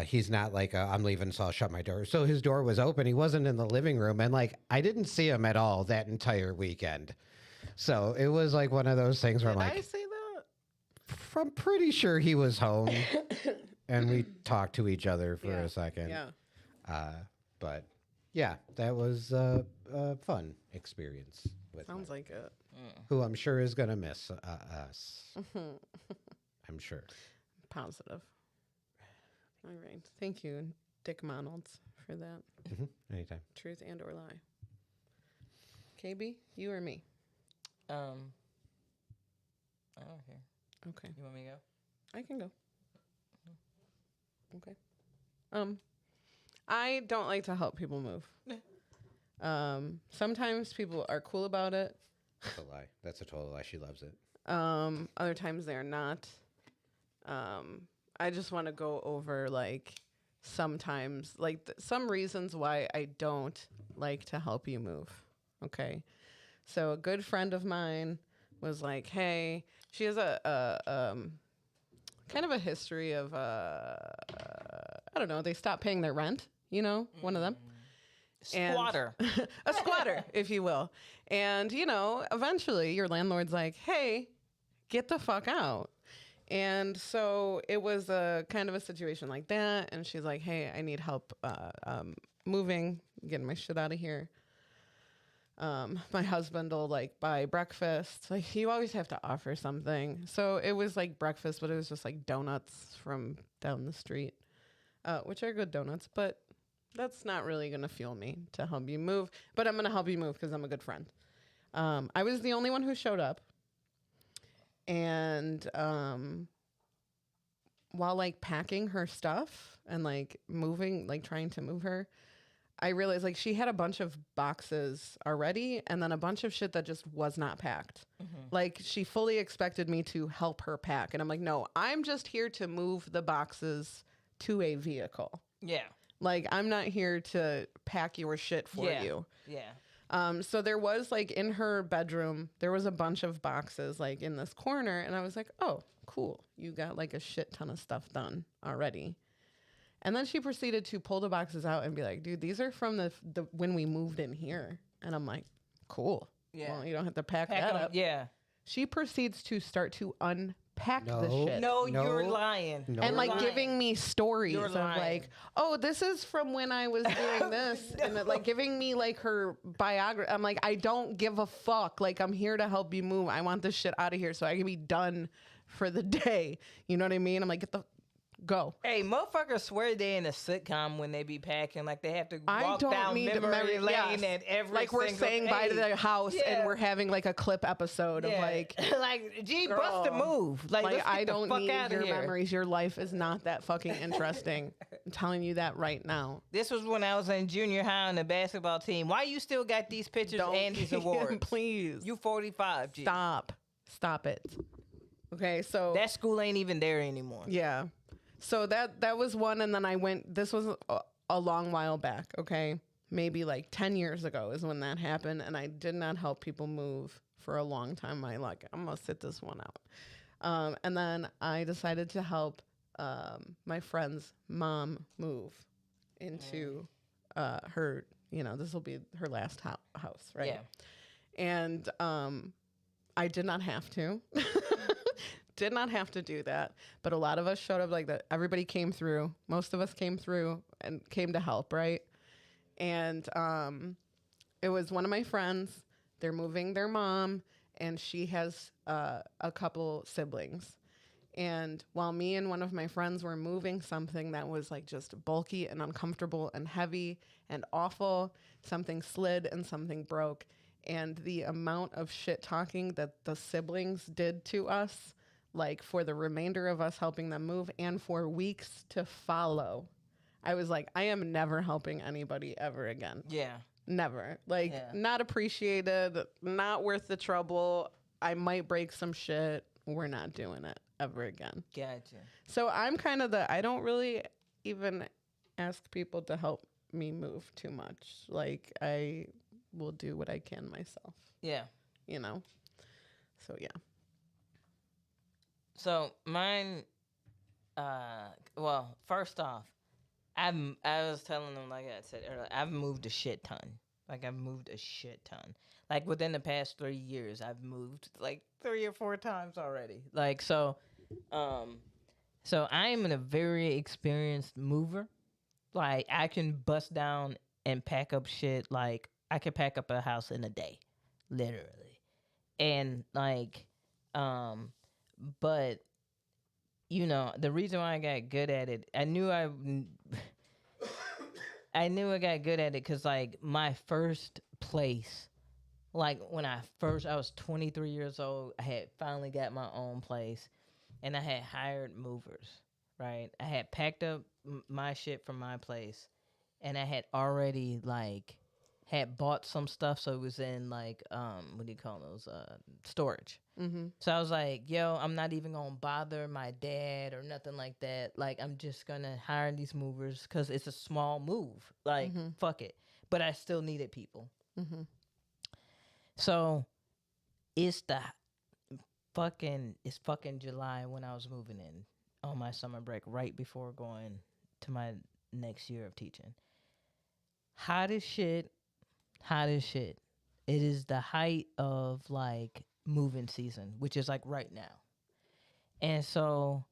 He's not I'm leaving, so I'll shut my door. So his door was open. He wasn't in the living room, and I didn't see him at all that entire weekend. So it was one of those things where Did I'm I say that? I'm pretty sure he was home, and we talked to each other for a second. Yeah. But yeah, that was a fun experience with Sounds like it. who I'm sure is going to miss us. I'm sure. Positive. All right. Thank you, Dick Monalds, for that. Anytime. Truth and or lie. KB, you or me? I don't care. Okay. You want me to go? I can go. Okay. I don't like to help people move. Sometimes people are cool about it. That's a lie. That's a total lie. She loves it. Other times they're not. I just want to go over sometimes some reasons why I don't like to help you move. Okay. So a good friend of mine was like, hey, she has a kind of a history of I don't know, they stopped paying their rent, you know, one of them. And- Squatter. A squatter, if you will. And, you know, eventually your landlord's like, hey, get the fuck out. And so it was a kind of a situation like that. And she's like, hey, I need help moving, getting my shit out of here. My husband will like buy breakfast. Like you always have to offer something. So it was like breakfast, but it was just like donuts from down the street, which are good donuts, but that's not really going to fuel me to help you move. But I'm going to help you move because I'm a good friend. I was the only one who showed up. And while like packing her stuff and like moving, like trying to move her, I realized like she had a bunch of boxes already and then a bunch of shit that just was not packed. Like she fully expected me to help her pack. And I'm like, no, I'm just here to move the boxes to a vehicle. Yeah. Like I'm not here to pack your shit for you. Yeah. So there was like in her bedroom, there was a bunch of boxes like in this corner. And I was like, oh, cool. You got like a shit ton of stuff done already. And then she proceeded to pull the boxes out and be like, dude, these are from the when we moved in here. And I'm like, cool. Yeah. Well, you don't have to pack Pack that 'em- up. Yeah. She proceeds to start to unpack the No. shit. No, No. you're lying. No. And You're like lying. giving me stories You're of lying. like, oh, this is from when I was doing this, and like giving me like her biography. I'm like, I don't give a fuck. Like I'm here to help you move. I want this shit out of here so I can be done for the day. You know what I mean? I'm like, get the go. Hey, motherfuckers swear they in a sitcom when they be packing. Like they have to I walk don't down need memory lane yes. at every like we're single- saying bye to Hey, the house yeah. and we're having like a clip episode of yeah. like like, gee, bust a girl. move. Like, let's get I the don't fuck need outta your here. memories. Your life is not that fucking interesting. I'm telling you that right now. This was when I was in junior high on the basketball team. Why you still got these pictures and these awards? Please. You 45, G. Stop it. Okay, so That school ain't even there anymore. yeah. So that was one, and then I went. This was a long while back. Okay, maybe like 10 years ago is when that happened, and I did not help people move for a long time. I'm gonna sit this one out, and then I decided to help my friend's mom move into her. You know, this will be her last house, right? Yeah. And I did not have to. Did not have to do that, but a lot of us showed up like that. Everybody came through. Most of us came through and came to help, right? And it was one of my friends. They're moving their mom, and she has a couple siblings. And while me and one of my friends were moving something that was like just bulky and uncomfortable and heavy and awful, something slid and something broke. And the amount of shit talking that the siblings did to us, like for the remainder of us helping them move and for weeks to follow, I was like, I am never helping anybody ever again. Yeah. Never. Like, Yeah. not appreciated, not worth the trouble. I might break some shit. We're not doing it ever again. Gotcha. So I'm kind of I don't really even ask people to help me move too much. Like, I will do what I can myself, Yeah. you know? So, yeah. So mine, well, first off, I was telling them, like I said earlier, I've moved a shit ton. Like I've moved a shit ton. Like within the past 3 years, I've moved like 3 or 4 times already. Like so I'm a very experienced mover. Like I can bust down and pack up shit. Like I can pack up a house in a day, literally, and like, but you know, the reason why I got good at it, I knew I got good at it because, like, my first place, like, when I was 23 years old, I had finally got my own place, and I had hired movers, right? I had packed up my shit from my place, and I had already, like, had bought some stuff, so it was in, like, what do you call those, storage. Mm-hmm. So I was like, yo, I'm not even going to bother my dad or nothing like that. Like, I'm just going to hire these movers because it's a small move. Like, fuck it. But I still needed people. Mm-hmm. So it's fucking July when I was moving in on my summer break, right before going to my next year of teaching. Hot as shit, hot as shit. It is the height of like moving season, which is like right now. And so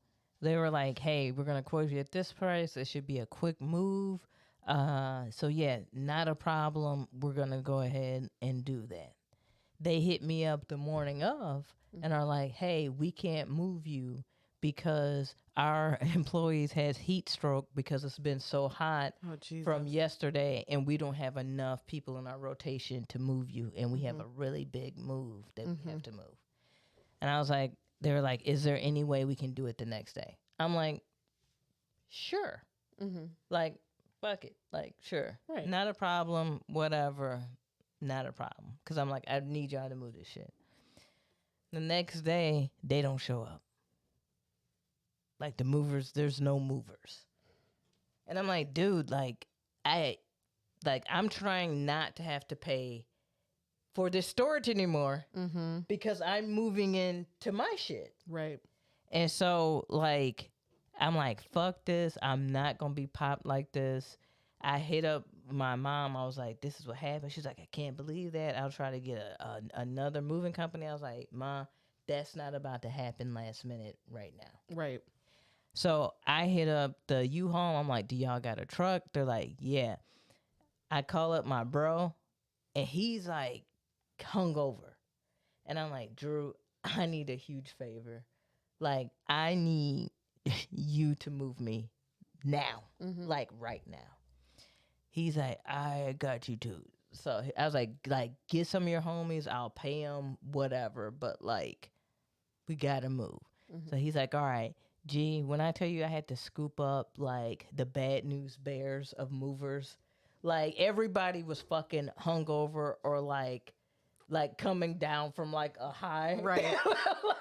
they were like, hey, we're going to quote you at this price. It should be a quick move. So yeah, not a problem. We're going to go ahead and do that. They hit me up the morning of and are like, hey, we can't move you because our employees has heat stroke because it's been so hot Oh, Jesus. from yesterday and we don't have enough people in our rotation to move you. And we have a really big move that we have to move. And I was like, they were like, is there any way we can do it the next day? I'm like, sure. Like, fuck it. Like, sure. Right. Not a problem. Whatever. Not a problem. Because I'm like, I need y'all to move this shit. The next day, they don't show up. Like, the movers, there's no movers. And I'm like, dude, I'm trying not to have to pay for this storage anymore because I'm moving into my shit. Right. And so, like, I'm like, fuck this. I'm not going to be popped like this. I hit up my mom. I was like, this is what happened. She's like, I can't believe that. I'll try to get another moving company. I was like, Ma, that's not about to happen last minute right now. Right. So I hit up the U-Haul. I'm like, do y'all got a truck? They're like, yeah. I call up my bro, and he's like hungover. And I'm like, Drew, I need a huge favor. Like, I need you to move me now, like right now. He's like, I got you too. So I was like, get some of your homies. I'll pay them, whatever. But like, we gotta move. So he's like, all right, G, when I tell you I had to scoop up like the bad news bears of movers, like everybody was fucking hungover or like coming down from like a high. Right.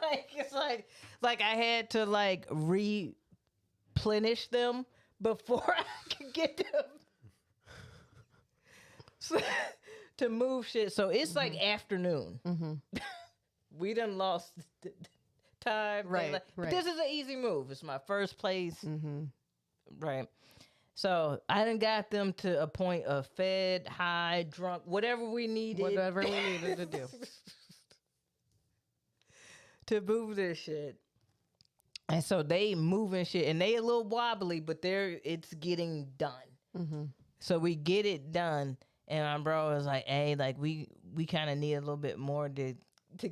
Like it's like I had to like replenish them before I could get them to move shit. So it's like afternoon. We done lost time. Right, But right. this is an easy move. It's my first place. Right. So I done got them to a point of fed, high, drunk, whatever we needed. Whatever we needed to do. To move this shit. And so they moving shit and they a little wobbly, but it's getting done. So we get it done. And my bro was like, hey, like we kind of need a little bit more to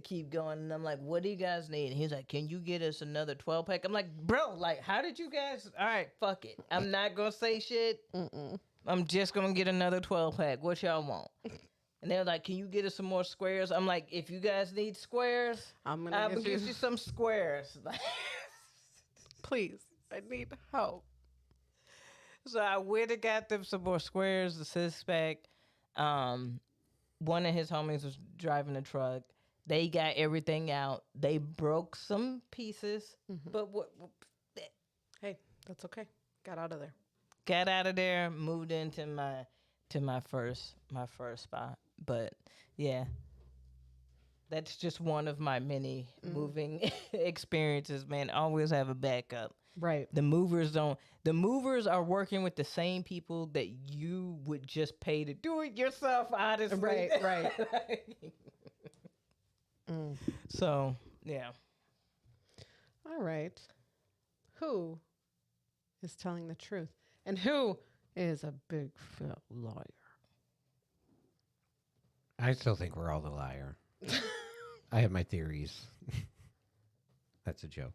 keep going. And I'm like, what do you guys need? And he's like, can you get us another 12 pack? I'm like, bro, like, how did you guys? All right, fuck it. I'm not going to say shit. I'm just going to get another 12 pack. What y'all want? And they're like, can you get us some more squares? I'm like, if you guys need squares, I'm I'm gonna going to get get you some squares. Please, I need help. So I went and got them some more squares, the 6-pack. One of his homies was driving the truck. They got everything out. They broke some pieces, but Hey, that's okay. Got out of there. got out of there, moved into my first spot. But yeah, that's just one of my many moving experiences, man. Always have a backup. Right. The movers are working with the same people that you would just pay to do it yourself, honestly. Right. So, yeah. All right. Who is telling the truth? And who is a big fat liar? I still think we're all the liar. I have my theories. That's a joke.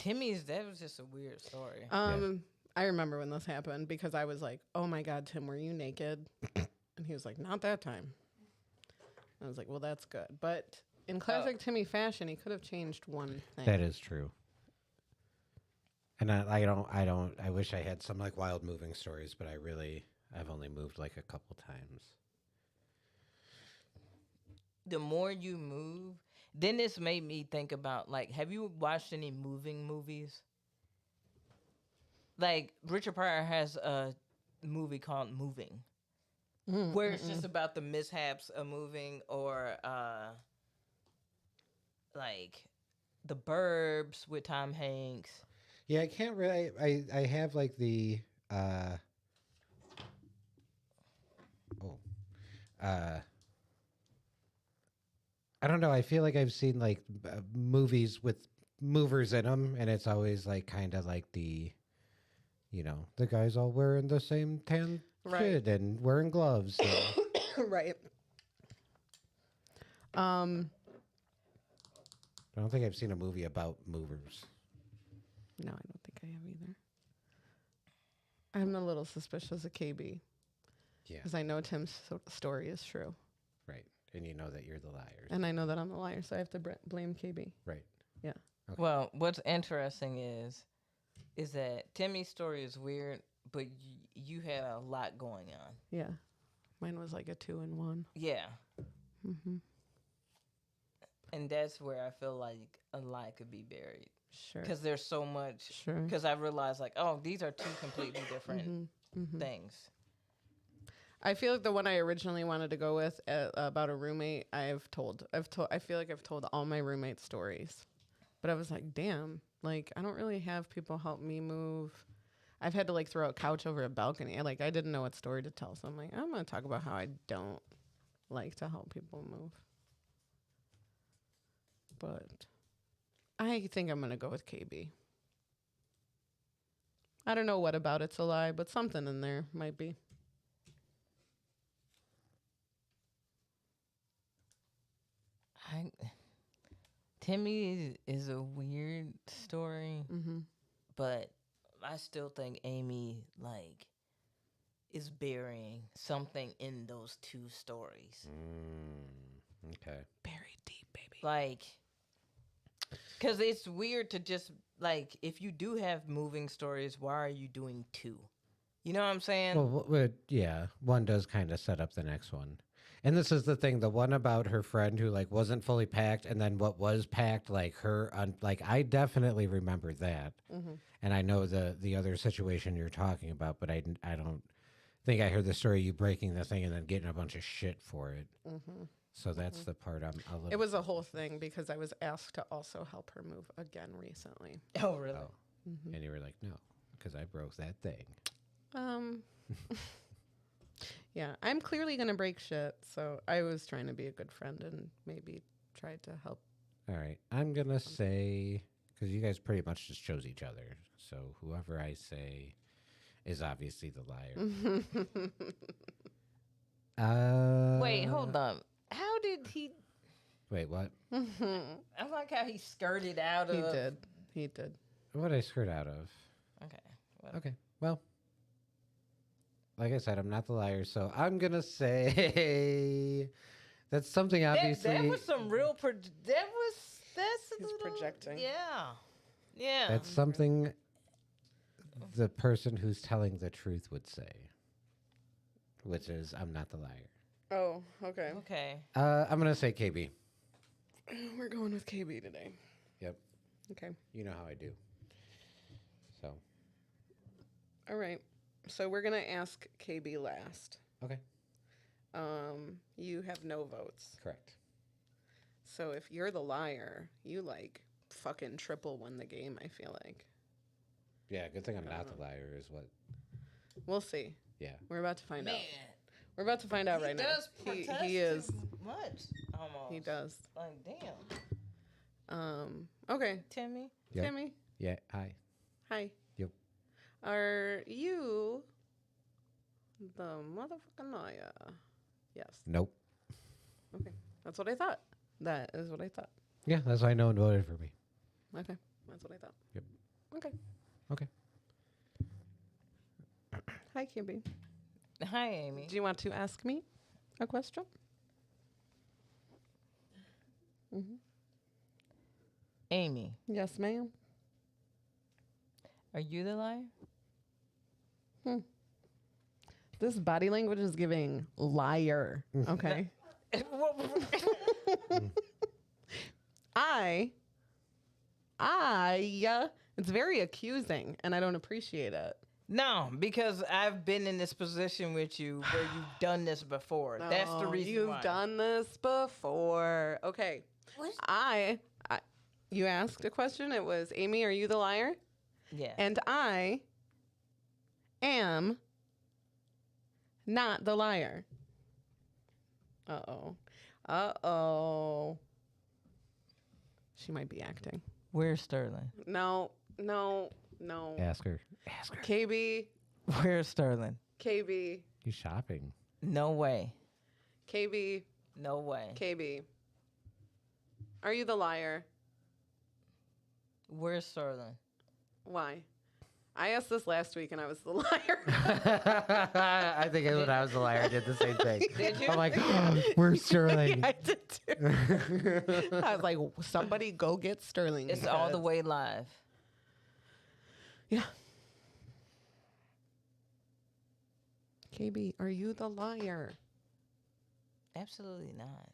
That was just a weird story. I remember when this happened because I was like, oh my God, Tim, were you naked? And he was like, not that time. I was like, well, that's good. But in classic Timmy fashion, he could have changed one thing. That is true. And I wish I had some like wild moving stories, but I've only moved like a couple times. The more you move, then this made me think about, like, have you watched any moving movies? Like, Richard Pryor has a movie called Moving, where it's just about the mishaps of moving, or like The Burbs with Tom Hanks. Yeah, I can't really. I have like the. Oh. Uh. I don't know. I feel like I've seen like movies with movers in them, and it's always like kind of like the guys all wearing the same tan Right. shit and wearing gloves. And Right. I don't think I've seen a movie about movers. No, I don't think I have either. I'm a little suspicious of KB Yeah, because I know Tim's story is true, right. And you know that you're the liars. and I know that I'm the liar, so I have to blame KB. Right. Yeah. Okay. Well, what's interesting is that Timmy's story is weird, but you had a lot going on. Yeah. Mine was like a 2-in-1. Yeah. Mm-hmm. And that's where I feel like a lie could be buried. Sure. Because there's so much. Sure. Because I realized, like, oh, these are two completely different Mm-hmm. things. I feel like the one I originally wanted to go with about a roommate, I feel like I've told all my roommate stories, but I was like, damn, like I don't really have people help me move. I've had to like throw a couch over a balcony. I didn't know what story to tell, so I'm like, I'm gonna talk about how I don't like to help people move. But I think I'm gonna go with KB. I don't know what about it's a lie, but something in there might be. Timmy is a weird story, Mm-hmm. but I still think Aimee, like, is burying something in those two stories. Okay. Buried deep, baby. Like, because it's weird to just, like, if you do have moving stories, why are you doing two? You know what I'm saying? Well, yeah, one does kind of set up the next one. And this is the thing, the one about her friend who like wasn't fully packed, and then what was packed, like like I definitely remember that. Mm-hmm. And I know the other situation you're talking about, but I don't think I heard the story of you breaking the thing and then getting a bunch of shit for it. Mm-hmm. So that's the part I'm a little. It was a whole thing because I was asked to also help her move again recently. Oh, really? Oh. And you were like, no, because I broke that thing. Yeah, I'm clearly gonna break shit, so I was trying to be a good friend and maybe tried to help. All right, I'm gonna say because you guys pretty much just chose each other, so whoever I say is obviously the liar. Wait, hold on. How did he? Wait, what? I like how he skirted out of. He did. What did I skirt out of? Okay. Okay, well, like I said, I'm not the liar, so I'm gonna say that's something obviously. That was some real. That's He's projecting. Yeah. That's something the person who's telling the truth would say, which is I'm not the liar. Oh, okay. Okay. I'm gonna say KB. We're going with KB today. Yep. Okay. You know how I do. So. All right. So we're gonna ask KB last. Okay. You have no votes. Correct. So if you're the liar, you like fucking triple won the game, I feel like. Yeah, good thing I'm not the liar is what. We'll see. Yeah. We're about to find out. Man. We're about to find out right now. He is. too much. Almost. He does. Like, damn. Okay. Timmy. Yep. Timmy. Yeah. Hi. Hi. Yep. Are you the motherfucking liar? Yes. Nope. Okay. That's what I thought. That is what I thought. Yeah, that's why no one voted for me. Okay. That's what I thought. Yep. Okay. Okay. Hi, KB. Hi, Aimee. Do you want to ask me a question? Mm-hmm. Aimee, Yes, ma'am. are you the liar? This body language is giving liar. Okay. It's very accusing, and I don't appreciate it. No, because I've been in this position with you where you've done this before. That's the Oh, reason you've why. done this before. Okay. What? You asked a question. It was, Aimee, are you the liar? Yeah. And I am not the liar. Uh-oh. Uh-oh. She might be acting. Where's Sterling? No. Ask her. KB. Where's Sterling? KB. He's shopping. No way. KB. No way. KB. Are you the liar? Where's Sterling? Why? I asked this last week and I was the liar. I think when I was a liar, I did the same thing. Did you? I'm like, where's Sterling? Yeah, I did too. I was like, somebody go get Sterling. It's all the way live. Yeah. KB, are you the liar? Absolutely not.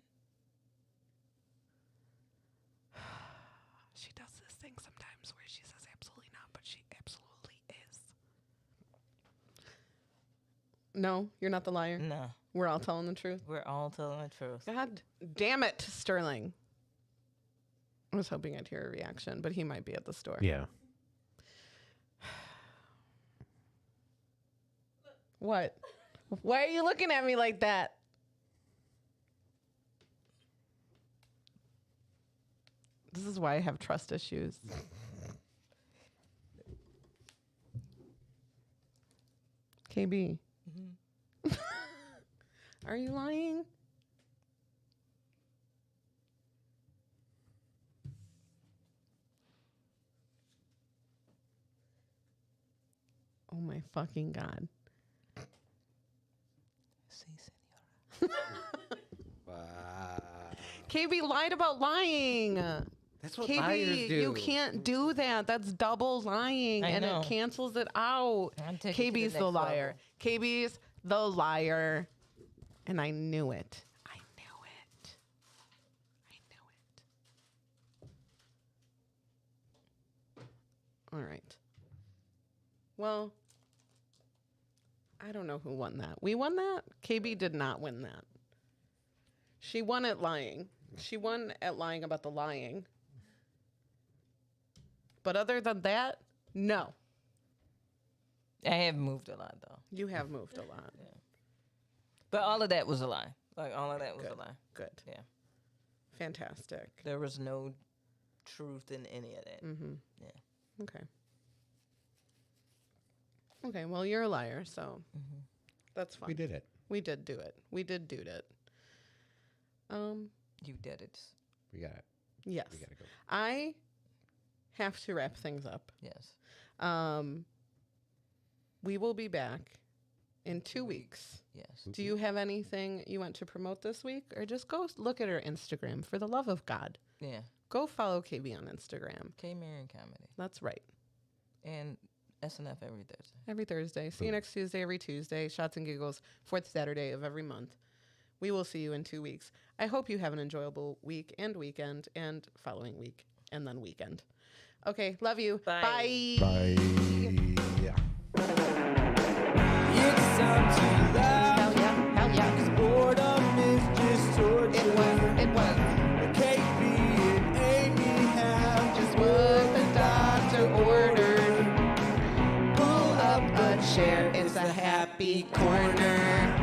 She does this thing sometimes where she says absolutely not, but she absolutely is. No, you're not the liar. No. We're all telling the truth. We're all telling the truth. God damn it, Sterling. I was hoping I'd hear a reaction, but he might be at the store. Yeah. What? Why are you looking at me like that? This is why I have trust issues. KB. Are you lying? Oh my fucking God. Si, senora. Wow. KB lied about lying. That's what KB, liars do. you can't do that. That's double lying, I and know. it cancels it out. I'm taking it to the KB's the next liar. KB's the liar, and I knew it. I knew it. I knew it. All right. Well, I don't know who won that. We won that? KB did not win that. She won at lying. She won at lying about the lying. But other than that, no. I have moved a lot though. You have moved a lot. But all of that was a lie. Like all of that was Good. a lie. Good. Yeah. Fantastic. There was no truth in any of that. Mm-hmm. Yeah. Okay. Okay, well, you're a liar, so that's fine. We did it. We did do it. We did do it. You did it. We got it. Yes. We gotta go. I have to wrap things up. Yes. We will be back in 2 weeks. Yes. Do you have anything you want to promote this week? Or just go look at her Instagram, for the love of God. Yeah. Go follow KB on Instagram. K Marion Comedy. That's right. And SNF every Thursday. Every Thursday. See you next Tuesday, every Tuesday. Shots and Giggles, fourth Saturday of every month. We will see you in 2 weeks. I hope you have an enjoyable week and weekend and following week and then weekend. Okay, love you. Bye. Bye. Yeah. It's time to laugh. Hell yeah. Hell yeah. 'Cause boredom is just torture. It was. KB and Aimee have Just what the doctor ordered. Pull up a chair. It's a happy corner.